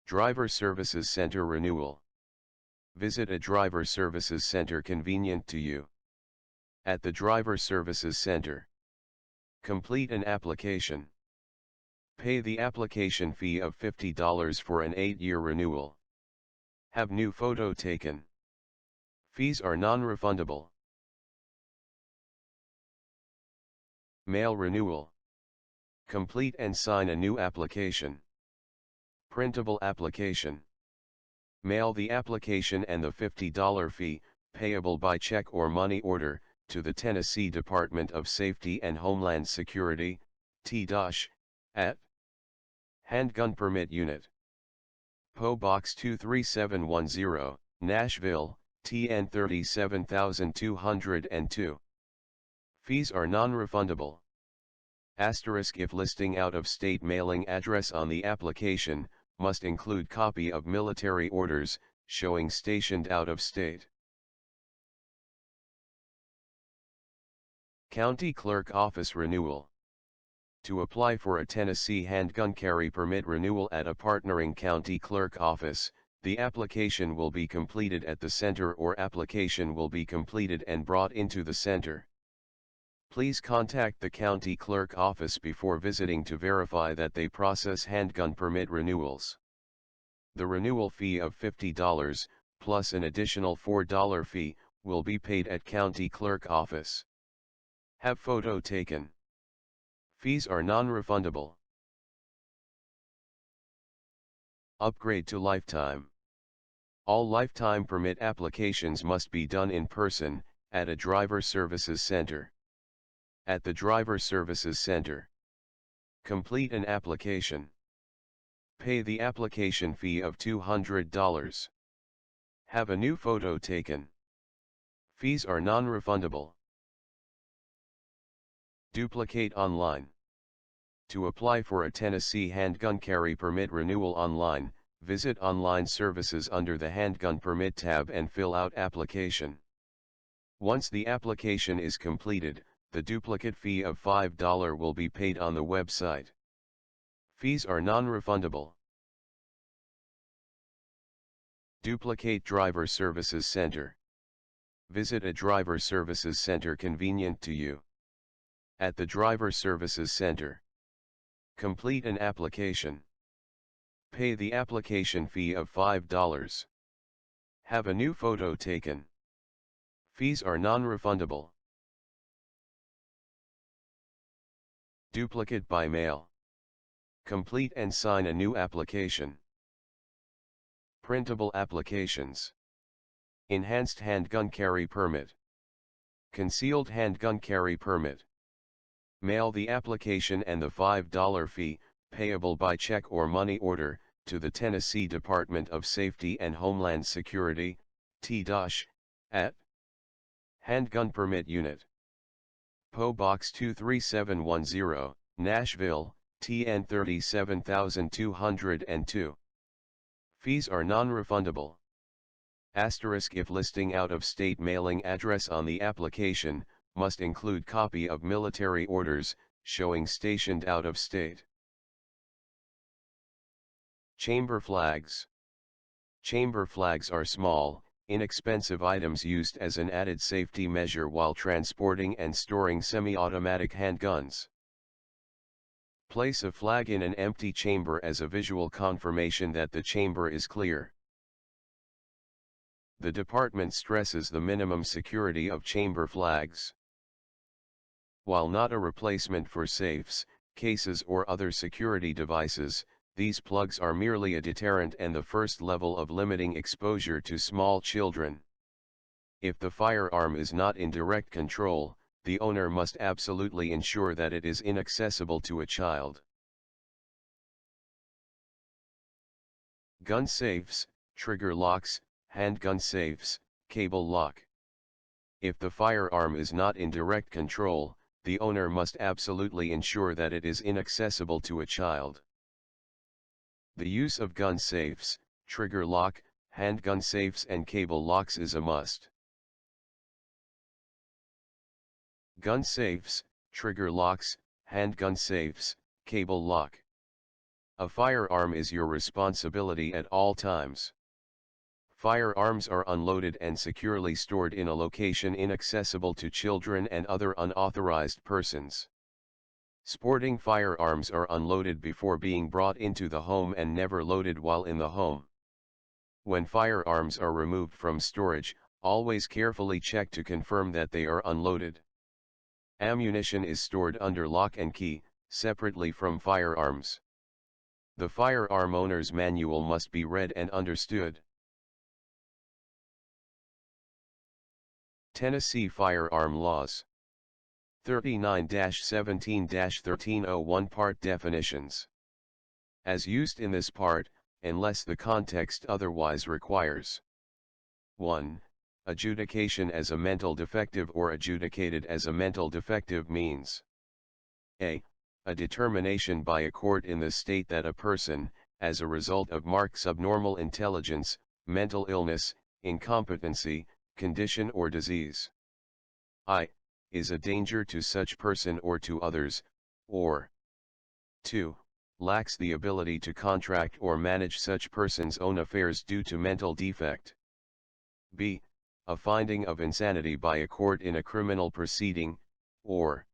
Driver Services Center Renewal. Visit a Driver Services Center convenient to you. At the Driver Services Center, complete an application. Pay the application fee of $50 for an 8-year renewal. Have new photo taken. Fees are non-refundable. Mail Renewal. Complete and sign a new application. Printable application. Mail the application and the $50 fee, payable by check or money order, to the Tennessee Department of Safety and Homeland Security, TDOSH, at Handgun Permit Unit, PO Box 23710, Nashville, TN 37202. Fees are non-refundable. Asterisk if listing out-of-state mailing address on the application, must include copy of military orders, showing stationed out of state. County Clerk Office Renewal. To apply for a Tennessee handgun carry permit renewal at a partnering county clerk office, the application will be completed at the center or application will be completed and brought into the center. Please contact the county clerk office before visiting to verify that they process handgun permit renewals. The renewal fee of $50, plus an additional $4 fee, will be paid at county clerk office. Have photo taken. Fees are non-refundable. Upgrade to lifetime. All lifetime permit applications must be done in person, at a Driver Services Center. At the Driver Services Center, complete an application. Pay the application fee of $200. Have a new photo taken. Fees are non-refundable. Duplicate online. To apply for a Tennessee handgun carry permit renewal online, visit Online Services under the Handgun Permit tab and fill out application. Once the application is completed, the duplicate fee of $5 will be paid on the website. Fees are non-refundable. Duplicate Driver Services Center. Visit a Driver Services Center convenient to you. At the Driver Services Center, complete an application. Pay the application fee of $5. Have a new photo taken. Fees are non-refundable. Duplicate by mail. Complete and sign a new application. Printable applications. Enhanced handgun carry permit. Concealed handgun carry permit. Mail the application and the $5 fee, payable by check or money order, to the Tennessee Department of Safety and Homeland Security, TDOSH, at Handgun Permit Unit, PO Box 23710, Nashville, TN 37202. Fees are non-refundable. Asterisk if listing out-of-state mailing address on the application, must include copy of military orders, showing stationed out of state. Chamber flags. Chamber flags are small, inexpensive items used as an added safety measure while transporting and storing semi-automatic handguns. Place a flag in an empty chamber as a visual confirmation that the chamber is clear. The department stresses the minimum security of chamber flags. While not a replacement for safes, cases or other security devices, these plugs are merely a deterrent and the first level of limiting exposure to small children. If the firearm is not in direct control, the owner must absolutely ensure that it is inaccessible to a child. Gun safes, trigger locks, handgun safes, cable lock. If the firearm is not in direct control, the owner must absolutely ensure that it is inaccessible to a child. The use of gun safes, trigger lock, handgun safes and cable locks is a must. Gun safes, trigger locks, handgun safes, cable lock. A firearm is your responsibility at all times. Firearms are unloaded and securely stored in a location inaccessible to children and other unauthorized persons. Sporting firearms are unloaded before being brought into the home and never loaded while in the home. When firearms are removed from storage, always carefully check to confirm that they are unloaded. Ammunition is stored under lock and key, separately from firearms. The firearm owner's manual must be read and understood. Tennessee Firearm Laws 39-17-1301 Part Definitions. As used in this part, unless the context otherwise requires. 1. Adjudication as a mental defective or adjudicated as a mental defective means a determination by a court in the state that a person, as a result of marked subnormal intelligence, mental illness, incompetency, condition or disease, is a danger to such person or to others, or 2. Lacks the ability to contract or manage such person's own affairs due to mental defect. B. A finding of insanity by a court in a criminal proceeding, or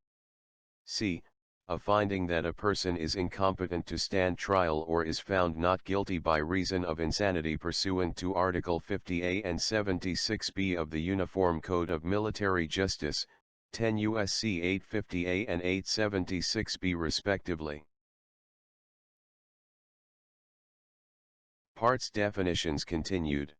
c. A finding that a person is incompetent to stand trial or is found not guilty by reason of insanity pursuant to Article 50A and 76B of the Uniform Code of Military Justice, 10 U.S.C. 850A and 876B respectively. Parts definitions continued.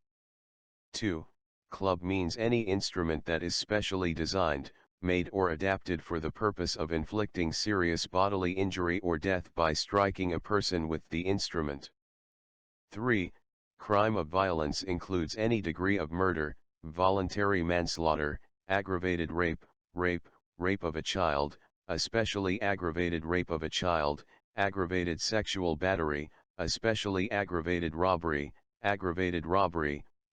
2. Club means any instrument that is specially designed, made or adapted for the purpose of inflicting serious bodily injury or death by striking a person with the instrument. 3. Crime of violence includes any degree of murder, voluntary manslaughter, aggravated rape, rape of a child, especially aggravated rape of a child, aggravated sexual battery, especially aggravated robbery,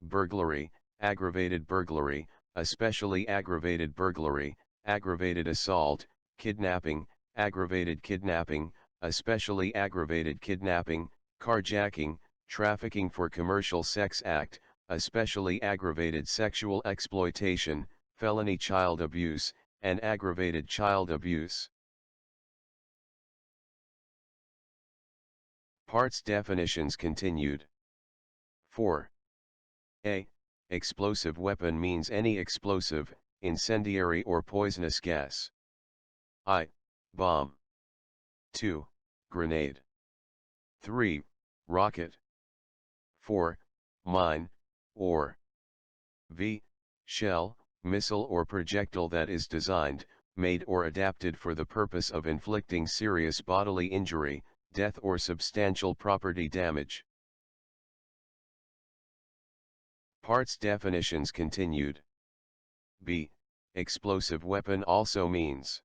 burglary, aggravated burglary, especially aggravated burglary, aggravated assault, kidnapping, aggravated kidnapping, especially aggravated kidnapping, carjacking, trafficking for commercial sex act, especially aggravated sexual exploitation, felony child abuse, and aggravated child abuse. Parts definitions continued. 4. A. Explosive weapon means any explosive, incendiary or poisonous gas. I. Bomb. 2. Grenade. 3. Rocket. 4. Mine, or v. Shell, missile or projectile that is designed, made or adapted for the purpose of inflicting serious bodily injury, death or substantial property damage. Parts definitions continued. B. Explosive weapon also means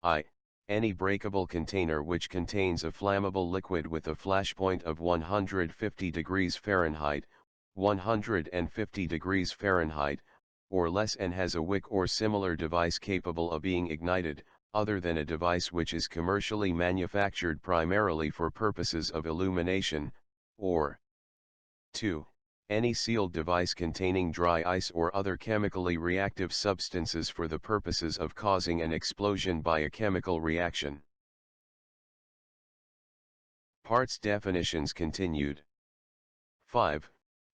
I. Any breakable container which contains a flammable liquid with a flash point of 150 degrees Fahrenheit, 150 degrees Fahrenheit, or less and has a wick or similar device capable of being ignited, other than a device which is commercially manufactured primarily for purposes of illumination, or 2. Any sealed device containing dry ice or other chemically reactive substances for the purposes of causing an explosion by a chemical reaction. Parts definitions continued. 5.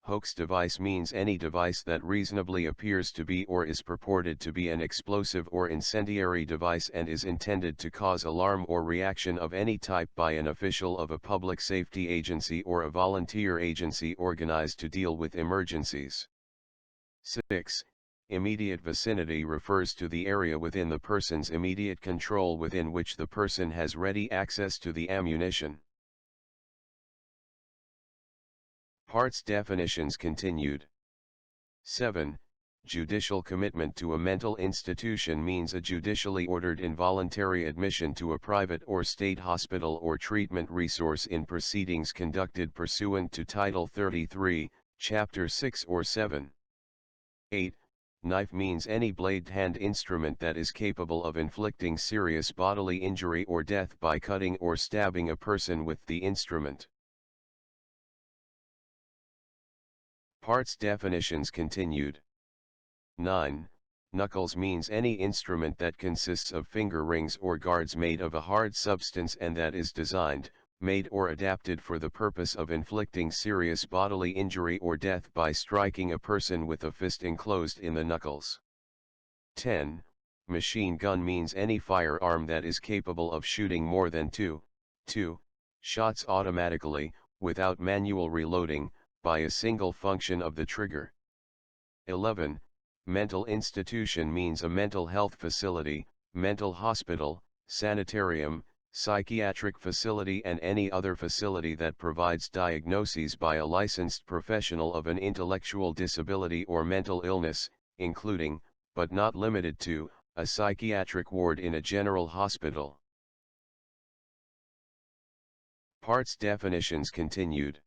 Hoax device means any device that reasonably appears to be or is purported to be an explosive or incendiary device and is intended to cause alarm or reaction of any type by an official of a public safety agency or a volunteer agency organized to deal with emergencies. 6. Immediate vicinity refers to the area within the person's immediate control within which the person has ready access to the ammunition. Parts definitions continued. 7. Judicial commitment to a mental institution means a judicially ordered involuntary admission to a private or state hospital or treatment resource in proceedings conducted pursuant to Title 33, Chapter 6 or 7. 8. Knife means any blade hand instrument that is capable of inflicting serious bodily injury or death by cutting or stabbing a person with the instrument. Parts definitions continued. 9. Knuckles means any instrument that consists of finger rings or guards made of a hard substance and that is designed, made or adapted for the purpose of inflicting serious bodily injury or death by striking a person with a fist enclosed in the knuckles. 10. Machine gun means any firearm that is capable of shooting more than 2 shots automatically, without manual reloading, by a single function of the trigger. 11. Mental institution means a mental health facility, mental hospital, sanitarium, psychiatric facility and any other facility that provides diagnoses by a licensed professional of an intellectual disability or mental illness, including, but not limited to, a psychiatric ward in a general hospital. Parts definitions continued.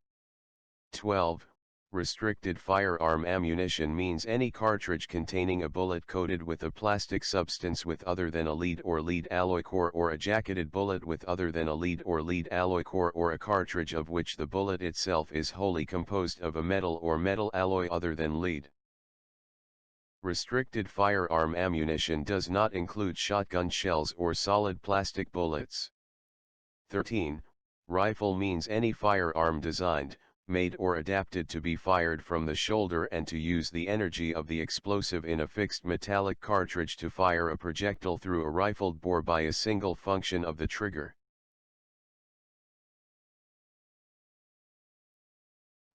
12. Restricted firearm ammunition means any cartridge containing a bullet coated with a plastic substance with other than a lead or lead alloy core, or a jacketed bullet with other than a lead or lead alloy core, or a cartridge of which the bullet itself is wholly composed of a metal or metal alloy other than lead. Restricted firearm ammunition does not include shotgun shells or solid plastic bullets. 13. Rifle means any firearm designed, made or adapted to be fired from the shoulder and to use the energy of the explosive in a fixed metallic cartridge to fire a projectile through a rifled bore by a single function of the trigger.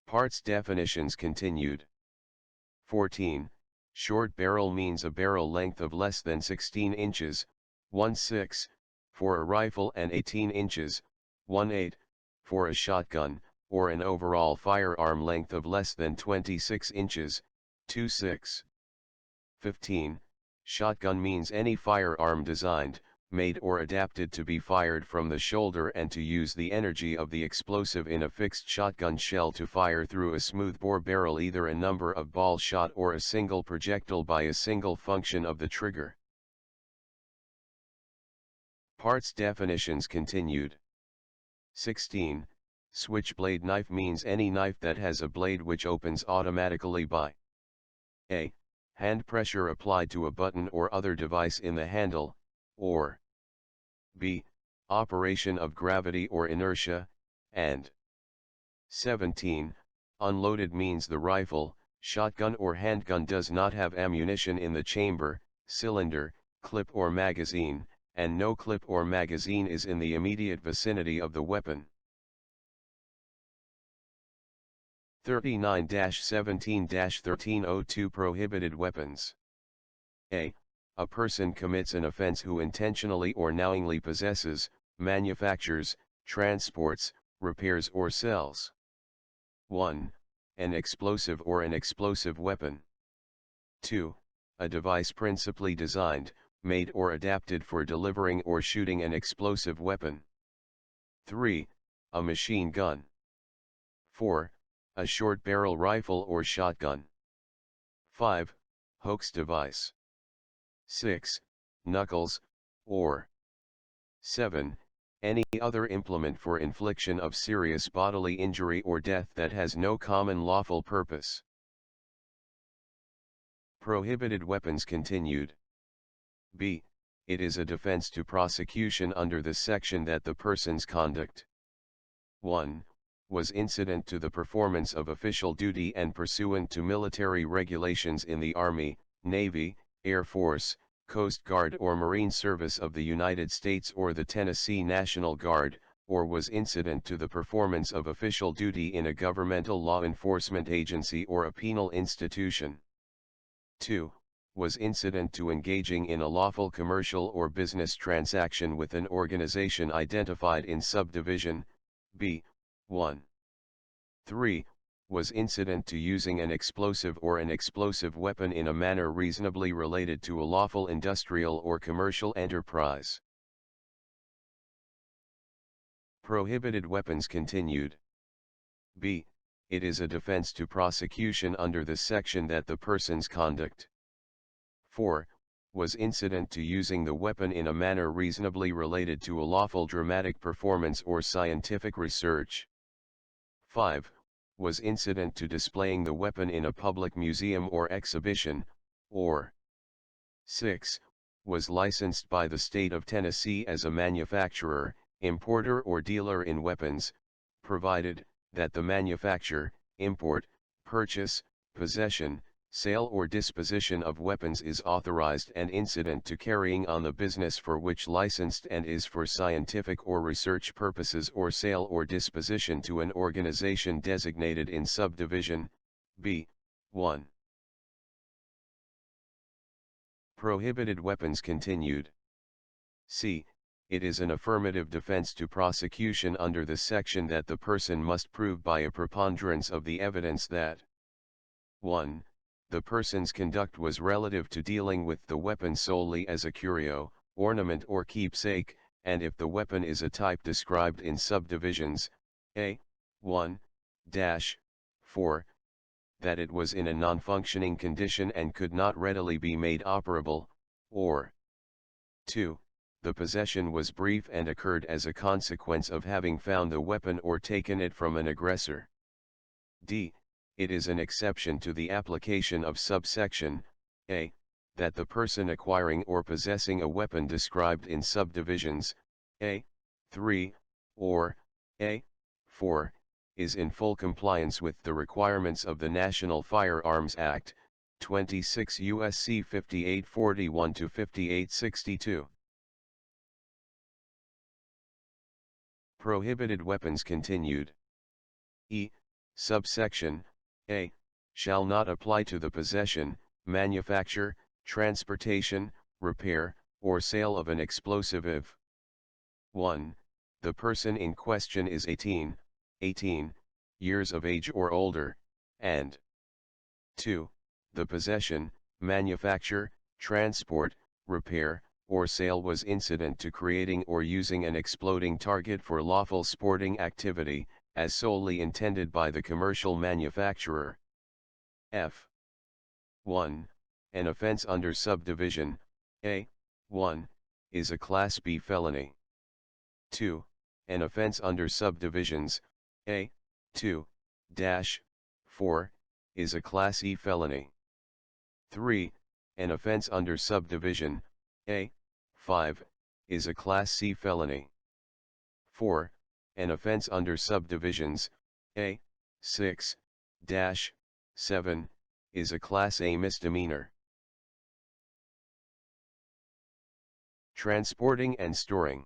Parts definitions continued. 14. Short barrel means a barrel length of less than 16 inches, 1/6, for a rifle and 18 inches, 1/8, for a shotgun, or an overall firearm length of less than 26 inches, 2/6. 15. Shotgun means any firearm designed, made or adapted to be fired from the shoulder and to use the energy of the explosive in a fixed shotgun shell to fire through a smoothbore barrel either a number of ball shot or a single projectile by a single function of the trigger. Parts definitions continued. 16. Switchblade knife means any knife that has a blade which opens automatically by a. Hand pressure applied to a button or other device in the handle, or b. Operation of gravity or inertia, and 17. Unloaded means the rifle, shotgun or handgun does not have ammunition in the chamber, cylinder, clip or magazine, and no clip or magazine is in the immediate vicinity of the weapon. 39-17-1302 Prohibited weapons. A. A person commits an offense who intentionally or knowingly possesses, manufactures, transports, repairs or sells 1. An explosive or an explosive weapon. 2. A device principally designed, made or adapted for delivering or shooting an explosive weapon. 3. A machine gun. 4. A short barrel rifle or shotgun. 5. Hoax device. 6. Knuckles, or 7. Any other implement for infliction of serious bodily injury or death that has no common lawful purpose. Prohibited weapons continued. B. It is a defense to prosecution under this section that the person's conduct 1. Was incident to the performance of official duty and pursuant to military regulations in the Army, Navy, Air Force, Coast Guard or Marine Service of the United States or the Tennessee National Guard, or was incident to the performance of official duty in a governmental law enforcement agency or a penal institution. 2. Was incident to engaging in a lawful commercial or business transaction with an organization identified in subdivision B. 1. 3. was incident to using an explosive or an explosive weapon in a manner reasonably related to a lawful industrial or commercial enterprise. Prohibited weapons continued. B. It is a defense to prosecution under this section that the person's conduct 4. Was incident to using the weapon in a manner reasonably related to a lawful dramatic performance or scientific research. 5. Was incident to displaying the weapon in a public museum or exhibition, or 6. Was licensed by the state of Tennessee as a manufacturer, importer or dealer in weapons, provided that the manufacture, import, purchase, possession, sale or disposition of weapons is authorized and incident to carrying on the business for which licensed and is for scientific or research purposes, or sale or disposition to an organization designated in subdivision B. 1. Prohibited weapons continued. C. It is an affirmative defense to prosecution under this section that the person must prove by a preponderance of the evidence that 1. The person's conduct was relative to dealing with the weapon solely as a curio, ornament or keepsake, and if the weapon is a type described in subdivisions A. 1-4, that it was in a non-functioning condition and could not readily be made operable, or 2. The possession was brief and occurred as a consequence of having found the weapon or taken it from an aggressor. D. It is an exception to the application of subsection A, that the person acquiring or possessing a weapon described in subdivisions A. 3, or A. 4, is in full compliance with the requirements of the National Firearms Act, 26 U.S.C. 5841 to 5862. Prohibited weapons continued. E. Subsection A. Shall not apply to the possession, manufacture, transportation, repair, or sale of an explosive if 1. The person in question is 18 years of age or older, and 2. The possession, manufacture, transport, repair, or sale was incident to creating or using an exploding target for lawful sporting activity, as solely intended by the commercial manufacturer. F. 1. An offense under subdivision A. 1 is a Class B felony. 2. An offense under subdivisions A. 2-4 is a Class E felony. 3. An offense under subdivision A. 5 is a Class C felony. 4. An offense under subdivisions A. 6-7 is a Class A misdemeanor. Transporting and storing.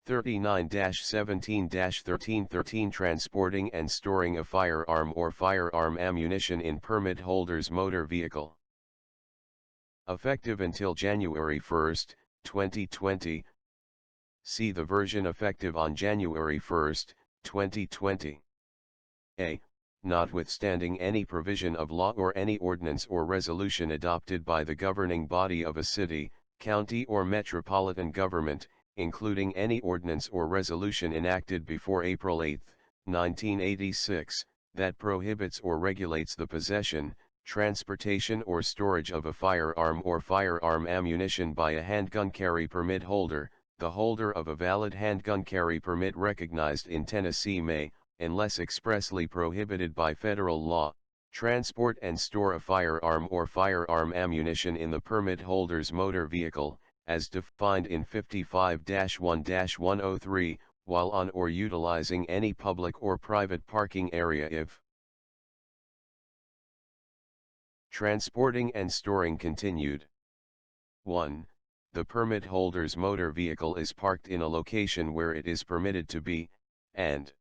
39-17-1313 Transporting and storing a firearm or firearm ammunition in permit holder's motor vehicle. Effective until January 1, 2020. See the version effective on January 1, 2020. A. Notwithstanding any provision of law or any ordinance or resolution adopted by the governing body of a city, county or metropolitan government, including any ordinance or resolution enacted before April 8, 1986, that prohibits or regulates the possession, transportation or storage of a firearm or firearm ammunition by a handgun carry permit holder, the holder of a valid handgun carry permit recognized in Tennessee may, unless expressly prohibited by federal law, transport and store a firearm or firearm ammunition in the permit holder's motor vehicle, as defined in 55-1-103, while on or utilizing any public or private parking area if transporting and storing continued. 1. The permit holder's motor vehicle is parked in a location where it is permitted to be, and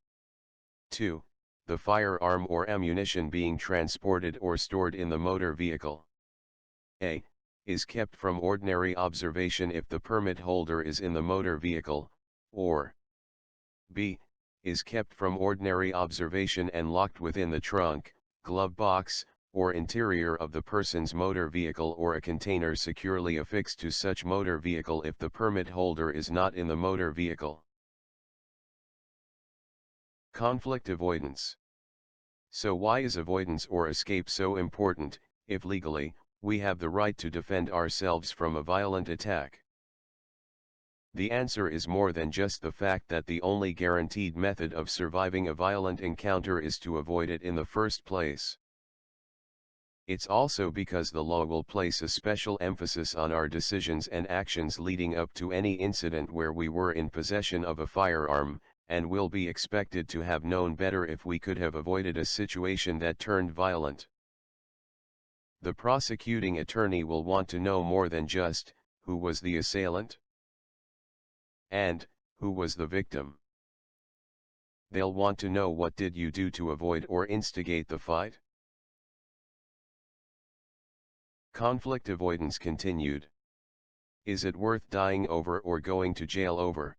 2. The firearm or ammunition being transported or stored in the motor vehicle A. is kept from ordinary observation if the permit holder is in the motor vehicle, or B. is kept from ordinary observation and locked within the trunk, glove box, or interior of the person's motor vehicle or a container securely affixed to such motor vehicle if the permit holder is not in the motor vehicle. Conflict avoidance. So why is avoidance or escape so important, if legally, we have the right to defend ourselves from a violent attack? The answer is more than just the fact that the only guaranteed method of surviving a violent encounter is to avoid it in the first place. It's also because the law will place a special emphasis on our decisions and actions leading up to any incident where we were in possession of a firearm, and will be expected to have known better if we could have avoided a situation that turned violent. The prosecuting attorney will want to know more than just, who was the assailant? And, who was the victim? They'll want to know what did you do to avoid or instigate the fight? Conflict avoidance continued. Is it worth dying over or going to jail over?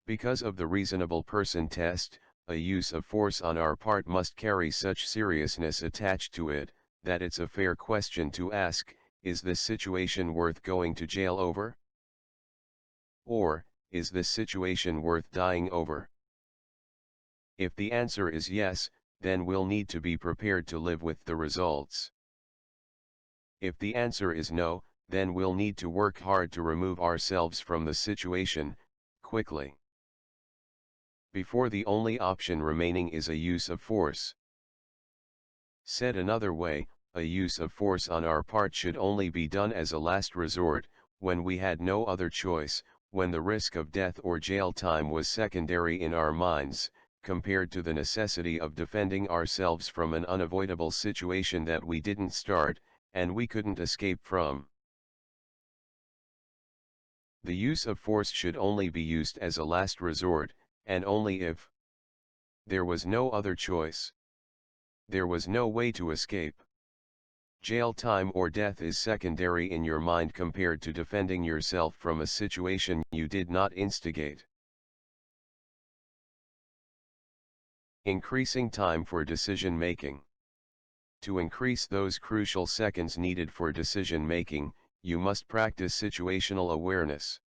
Because of the reasonable person test, a use of force on our part must carry such seriousness attached to it, that it's a fair question to ask, is this situation worth going to jail over? Or, is this situation worth dying over? If the answer is yes, then we'll need to be prepared to live with the results. If the answer is no, then we'll need to work hard to remove ourselves from the situation, quickly. Before the only option remaining is a use of force. Said another way, a use of force on our part should only be done as a last resort, when we had no other choice, when the risk of death or jail time was secondary in our minds, compared to the necessity of defending ourselves from an unavoidable situation that we didn't start, and we couldn't escape from. The use of force should only be used as a last resort, and only if there was no other choice. There was no way to escape. Jail time or death is secondary in your mind compared to defending yourself from a situation you did not instigate. Increasing time for decision making. To increase those crucial seconds needed for decision making, you must practice situational awareness.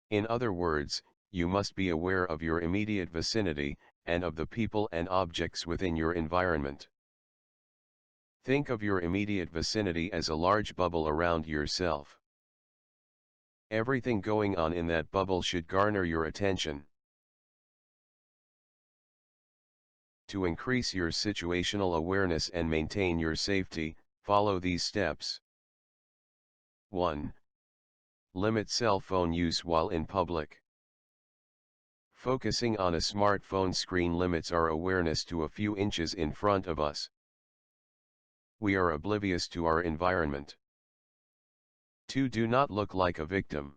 In other words, you must be aware of your immediate vicinity, and of the people and objects within your environment. Think of your immediate vicinity as a large bubble around yourself. Everything going on in that bubble should garner your attention. To increase your situational awareness and maintain your safety, follow these steps. 1. Limit cell phone use while in public. Focusing on a smartphone screen limits our awareness to a few inches in front of us. We are oblivious to our environment. 2. Do not look like a victim.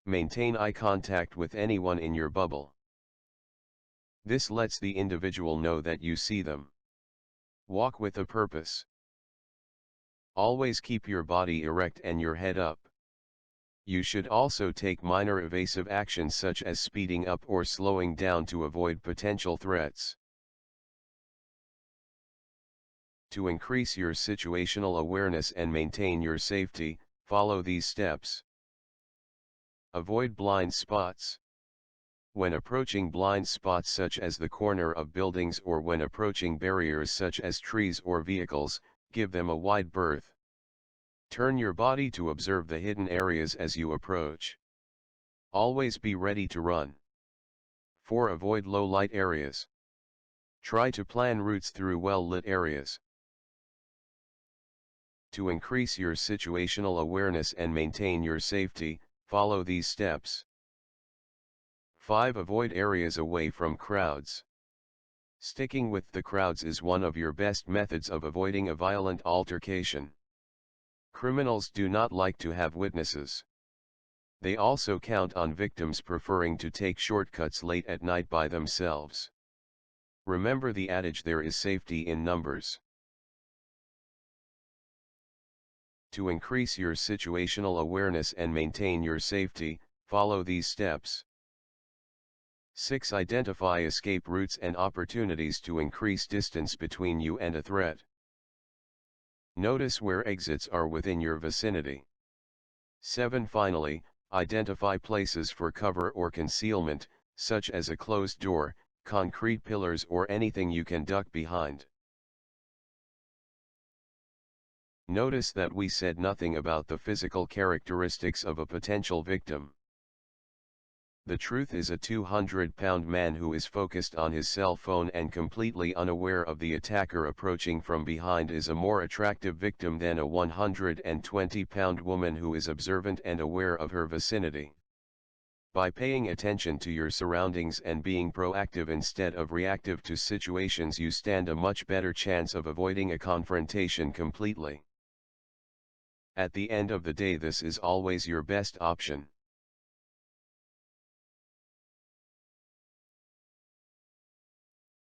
Maintain eye contact with anyone in your bubble. This lets the individual know that you see them. Walk with a purpose. Always keep your body erect and your head up. You should also take minor evasive actions such as speeding up or slowing down to avoid potential threats. To increase your situational awareness and maintain your safety, follow these steps. Avoid blind spots. When approaching blind spots such as the corner of buildings or when approaching barriers such as trees or vehicles, give them a wide berth. Turn your body to observe the hidden areas as you approach. Always be ready to run. 4. Avoid low-light areas. Try to plan routes through well-lit areas. To increase your situational awareness and maintain your safety, follow these steps. 5. Avoid areas away from crowds. Sticking with the crowds is one of your best methods of avoiding a violent altercation. Criminals do not like to have witnesses. They also count on victims preferring to take shortcuts late at night by themselves. Remember the adage, there is safety in numbers. To increase your situational awareness and maintain your safety, follow these steps. 6. Identify escape routes and opportunities to increase distance between you and a threat. Notice where exits are within your vicinity. 7. Finally, identify places for cover or concealment, such as a closed door, concrete pillars, or anything you can duck behind. Notice that we said nothing about the physical characteristics of a potential victim. The truth is, a 200-pound man who is focused on his cell phone and completely unaware of the attacker approaching from behind is a more attractive victim than a 120-pound woman who is observant and aware of her vicinity. By paying attention to your surroundings and being proactive instead of reactive to situations, you stand a much better chance of avoiding a confrontation completely. At the end of the day, this is always your best option.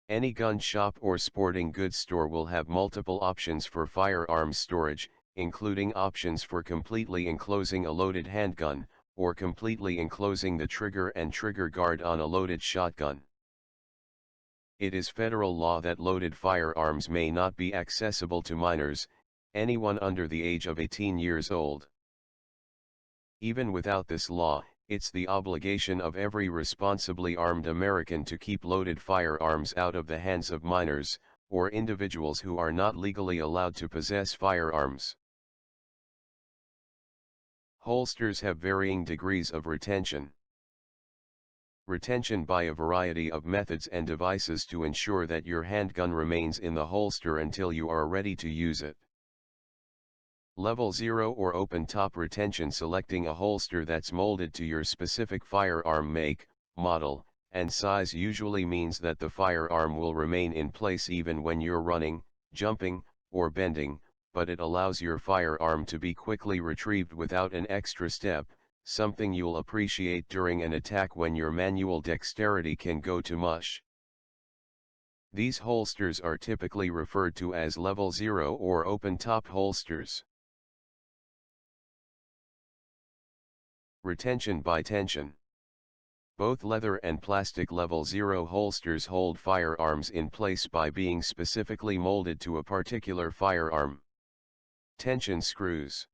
Any gun shop or sporting goods store will have multiple options for firearms storage, including options for completely enclosing a loaded handgun, or completely enclosing the trigger and trigger guard on a loaded shotgun. It is federal law that loaded firearms may not be accessible to minors, anyone under the age of 18 years old. Even without this law, it's the obligation of every responsibly armed American to keep loaded firearms out of the hands of minors, or individuals who are not legally allowed to possess firearms. Holsters have varying degrees of retention. Retention by a variety of methods and devices to ensure that your handgun remains in the holster until you are ready to use it. Level 0 or open top retention: selecting a holster that's molded to your specific firearm make, model, and size usually means that the firearm will remain in place even when you're running, jumping, or bending, but it allows your firearm to be quickly retrieved without an extra step, something you'll appreciate during an attack when your manual dexterity can go to mush. These holsters are typically referred to as level 0 or open top holsters. Retention by tension. Both leather and plastic level 0 holsters hold firearms in place by being specifically molded to a particular firearm. Tension screws.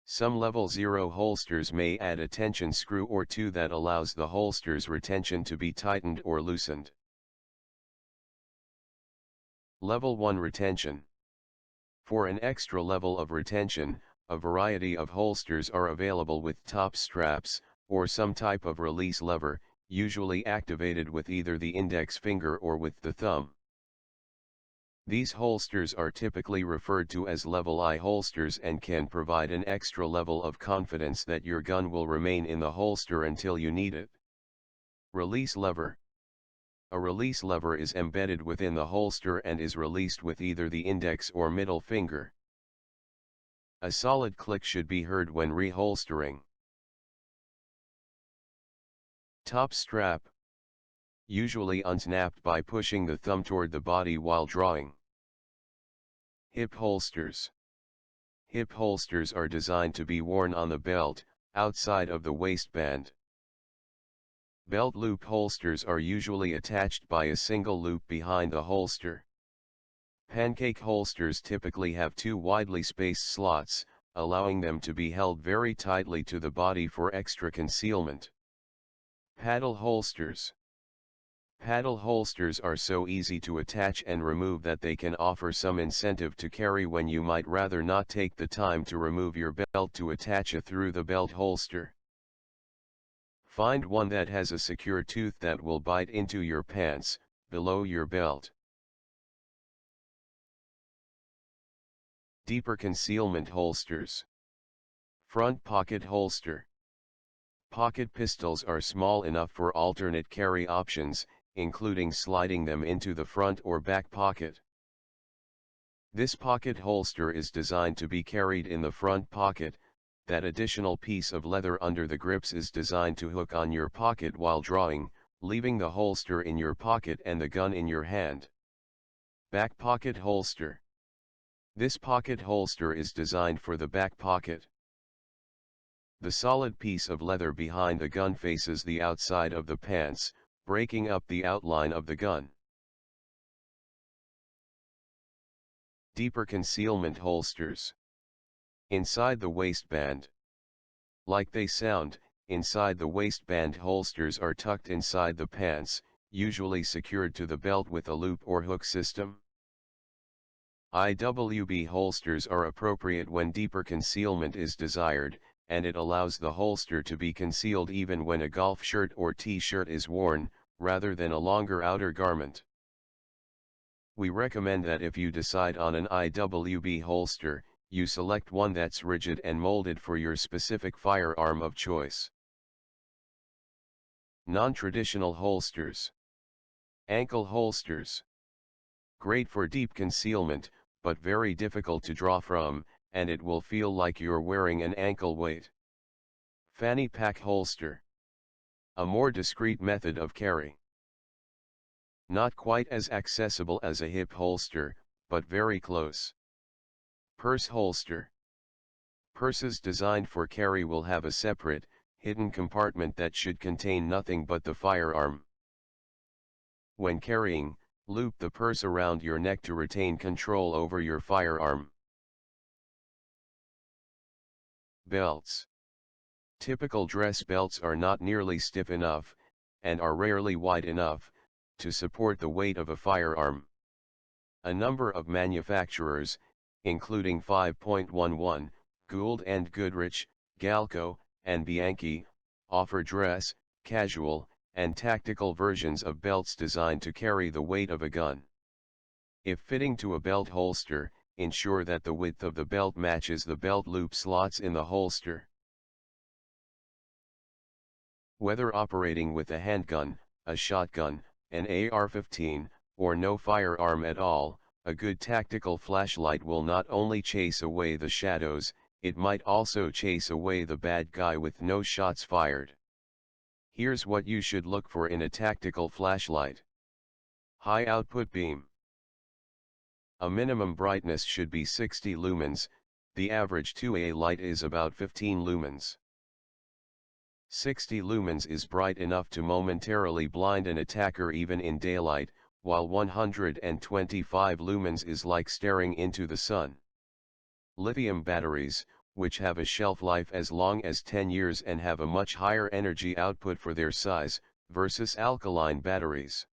Some level 0 holsters may add a tension screw or two that allows the holster's retention to be tightened or loosened. Level 1 retention. For an extra level of retention, a variety of holsters are available with top straps, or some type of release lever, usually activated with either the index finger or with the thumb. These holsters are typically referred to as level I holsters and can provide an extra level of confidence that your gun will remain in the holster until you need it. Release lever. A release lever is embedded within the holster and is released with either the index or middle finger. A solid click should be heard when reholstering. Top strap. Usually unsnapped by pushing the thumb toward the body while drawing. Hip holsters. Hip holsters are designed to be worn on the belt, outside of the waistband. Belt loop holsters are usually attached by a single loop behind the holster. Pancake holsters typically have two widely spaced slots, allowing them to be held very tightly to the body for extra concealment. Paddle holsters. Paddle holsters are so easy to attach and remove that they can offer some incentive to carry when you might rather not take the time to remove your belt to attach it through the belt holster. Find one that has a secure tooth that will bite into your pants, below your belt. Deeper concealment holsters. Front pocket holster. Pocket pistols are small enough for alternate carry options, including sliding them into the front or back pocket. This pocket holster is designed to be carried in the front pocket. That additional piece of leather under the grips is designed to hook on your pocket while drawing, leaving the holster in your pocket and the gun in your hand. Back pocket holster. This pocket holster is designed for the back pocket. The solid piece of leather behind the gun faces the outside of the pants, breaking up the outline of the gun. Deeper concealment holsters. Inside the waistband. Like they sound, inside the waistband holsters are tucked inside the pants, usually secured to the belt with a loop or hook system. IWB holsters are appropriate when deeper concealment is desired, and it allows the holster to be concealed even when a golf shirt or t-shirt is worn, rather than a longer outer garment. We recommend that if you decide on an IWB holster, you select one that's rigid and molded for your specific firearm of choice. Non-traditional holsters. Ankle holsters. Great for deep concealment, but very difficult to draw from, and it will feel like you're wearing an ankle weight. Fanny pack holster. A more discreet method of carry. Not quite as accessible as a hip holster, but very close. Purse holster. Purses designed for carry will have a separate, hidden compartment that should contain nothing but the firearm. When carrying, loop the purse around your neck to retain control over your firearm. Belts. Typical dress belts are not nearly stiff enough, and are rarely wide enough, to support the weight of a firearm. A number of manufacturers, including 5.11, Gould and Goodrich, Galco, and Bianchi, offer dress, casual, and tactical versions of belts designed to carry the weight of a gun. If fitting to a belt holster, ensure that the width of the belt matches the belt loop slots in the holster. Whether operating with a handgun, a shotgun, an AR-15, or no firearm at all, a good tactical flashlight will not only chase away the shadows, it might also chase away the bad guy with no shots fired. Here's what you should look for in a tactical flashlight. High output beam. A minimum brightness should be 60 lumens, the average 2A light is about 15 lumens. 60 lumens is bright enough to momentarily blind an attacker even in daylight, while 125 lumens is like staring into the sun. Lithium batteries, which have a shelf life as long as 10 years and have a much higher energy output for their size, versus alkaline batteries.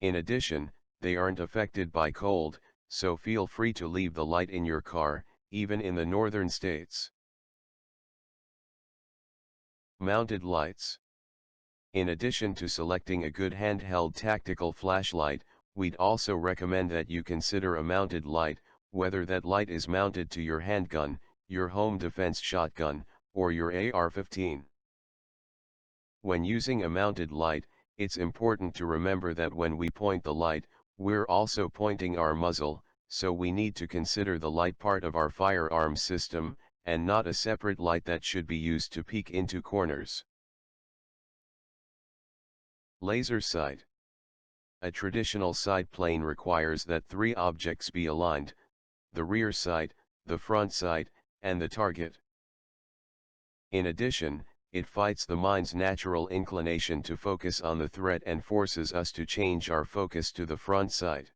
In addition, they aren't affected by cold, so feel free to leave the light in your car, even in the northern states. Mounted lights. In addition to selecting a good handheld tactical flashlight, we'd also recommend that you consider a mounted light, whether that light is mounted to your handgun, your home defense shotgun, or your AR-15. When using a mounted light, it's important to remember that when we point the light, we're also pointing our muzzle, so we need to consider the light part of our firearm system, and not a separate light that should be used to peek into corners. Laser sight. A traditional sight plane requires that 3 objects be aligned: the rear sight, the front sight, and the target. In addition, it fights the mind's natural inclination to focus on the threat and forces us to change our focus to the front sight.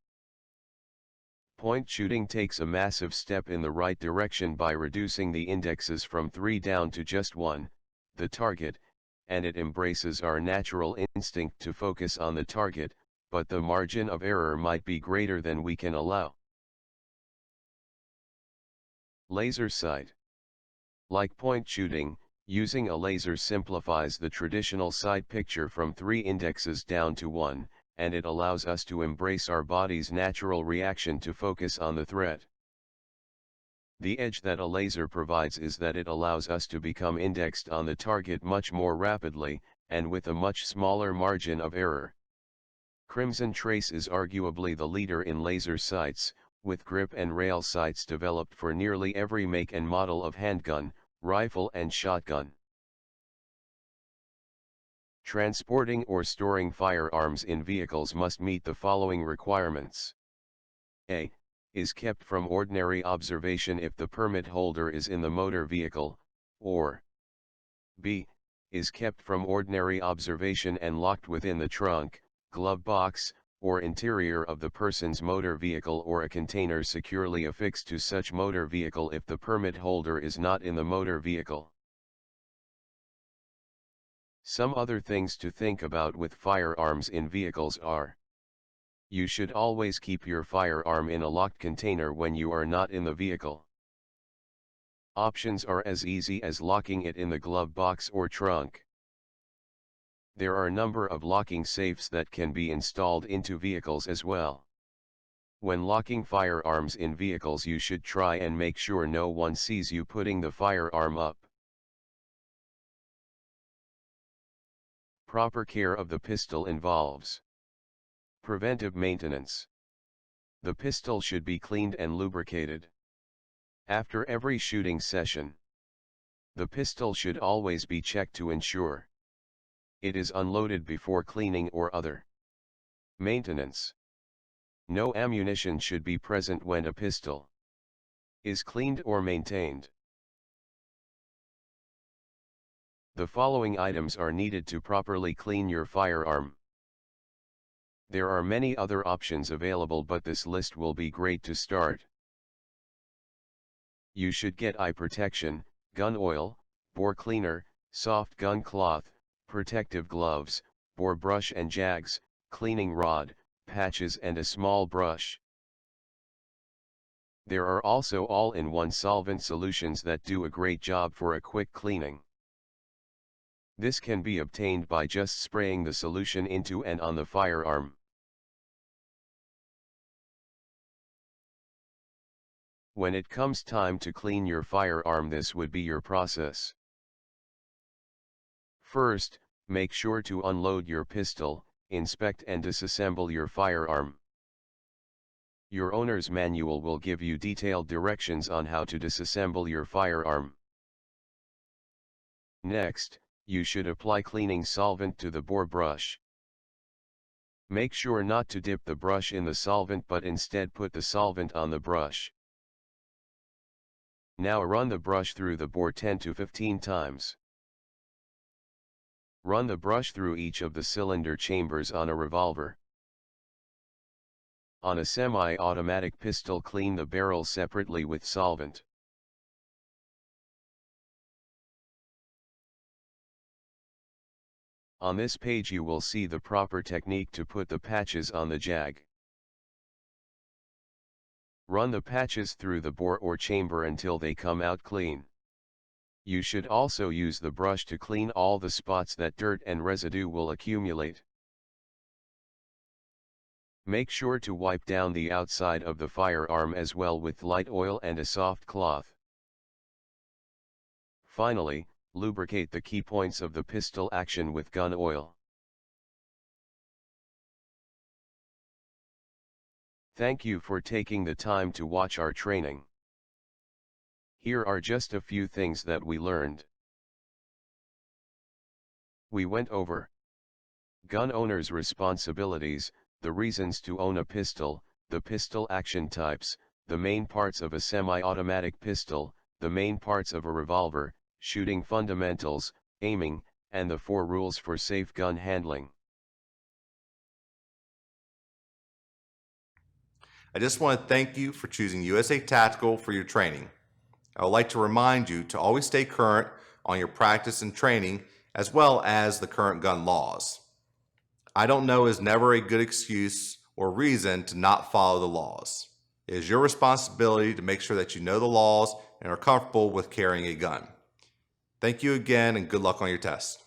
Point shooting takes a massive step in the right direction by reducing the indexes from 3 down to just 1, the target, and it embraces our natural instinct to focus on the target, but the margin of error might be greater than we can allow. Laser sight. Like point shooting, using a laser simplifies the traditional sight picture from 3 indexes down to 1, and it allows us to embrace our body's natural reaction to focus on the threat. The edge that a laser provides is that it allows us to become indexed on the target much more rapidly, and with a much smaller margin of error. Crimson Trace is arguably the leader in laser sights, with grip and rail sights developed for nearly every make and model of handgun, rifle and shotgun. Transporting or storing firearms in vehicles must meet the following requirements. A. Is kept from ordinary observation if the permit holder is in the motor vehicle, or B. is kept from ordinary observation and locked within the trunk, glove box, or interior of the person's motor vehicle or a container securely affixed to such motor vehicle if the permit holder is not in the motor vehicle. Some other things to think about with firearms in vehicles are: you should always keep your firearm in a locked container when you are not in the vehicle. Options are as easy as locking it in the glove box or trunk. There are a number of locking safes that can be installed into vehicles as well. When locking firearms in vehicles, you should try and make sure no one sees you putting the firearm up. Proper care of the pistol involves preventive maintenance. The pistol should be cleaned and lubricated after every shooting session. The pistol should always be checked to ensure it is unloaded before cleaning or other maintenance. No ammunition should be present when a pistol is cleaned or maintained. The following items are needed to properly clean your firearm. There are many other options available, but this list will be great to start. You should get eye protection, gun oil, bore cleaner, soft gun cloth, protective gloves, bore brush and jags, cleaning rod, patches and a small brush. There are also all-in-one solvent solutions that do a great job for a quick cleaning. This can be obtained by just spraying the solution into and on the firearm. When it comes time to clean your firearm, this would be your process. First, make sure to unload your pistol, inspect and disassemble your firearm. Your owner's manual will give you detailed directions on how to disassemble your firearm. Next, you should apply cleaning solvent to the bore brush. Make sure not to dip the brush in the solvent, but instead put the solvent on the brush. Now run the brush through the bore 10 to 15 times. Run the brush through each of the cylinder chambers on a revolver. On a semi-automatic pistol, clean the barrel separately with solvent. On this page you will see the proper technique to put the patches on the jag. Run the patches through the bore or chamber until they come out clean. You should also use the brush to clean all the spots that dirt and residue will accumulate. Make sure to wipe down the outside of the firearm as well with light oil and a soft cloth. Finally, lubricate the key points of the pistol action with gun oil. Thank you for taking the time to watch our training. Here are just a few things that we learned. We went over gun owner's responsibilities, the reasons to own a pistol, the pistol action types, the main parts of a semi-automatic pistol, the main parts of a revolver, shooting fundamentals, aiming, and the 4 rules for safe gun handling. I just want to thank you for choosing USA Tactical for your training. I would like to remind you to always stay current on your practice and training, as well as the current gun laws. I don't know is never a good excuse or reason to not follow the laws. It is your responsibility to make sure that you know the laws and are comfortable with carrying a gun. Thank you again, and good luck on your test.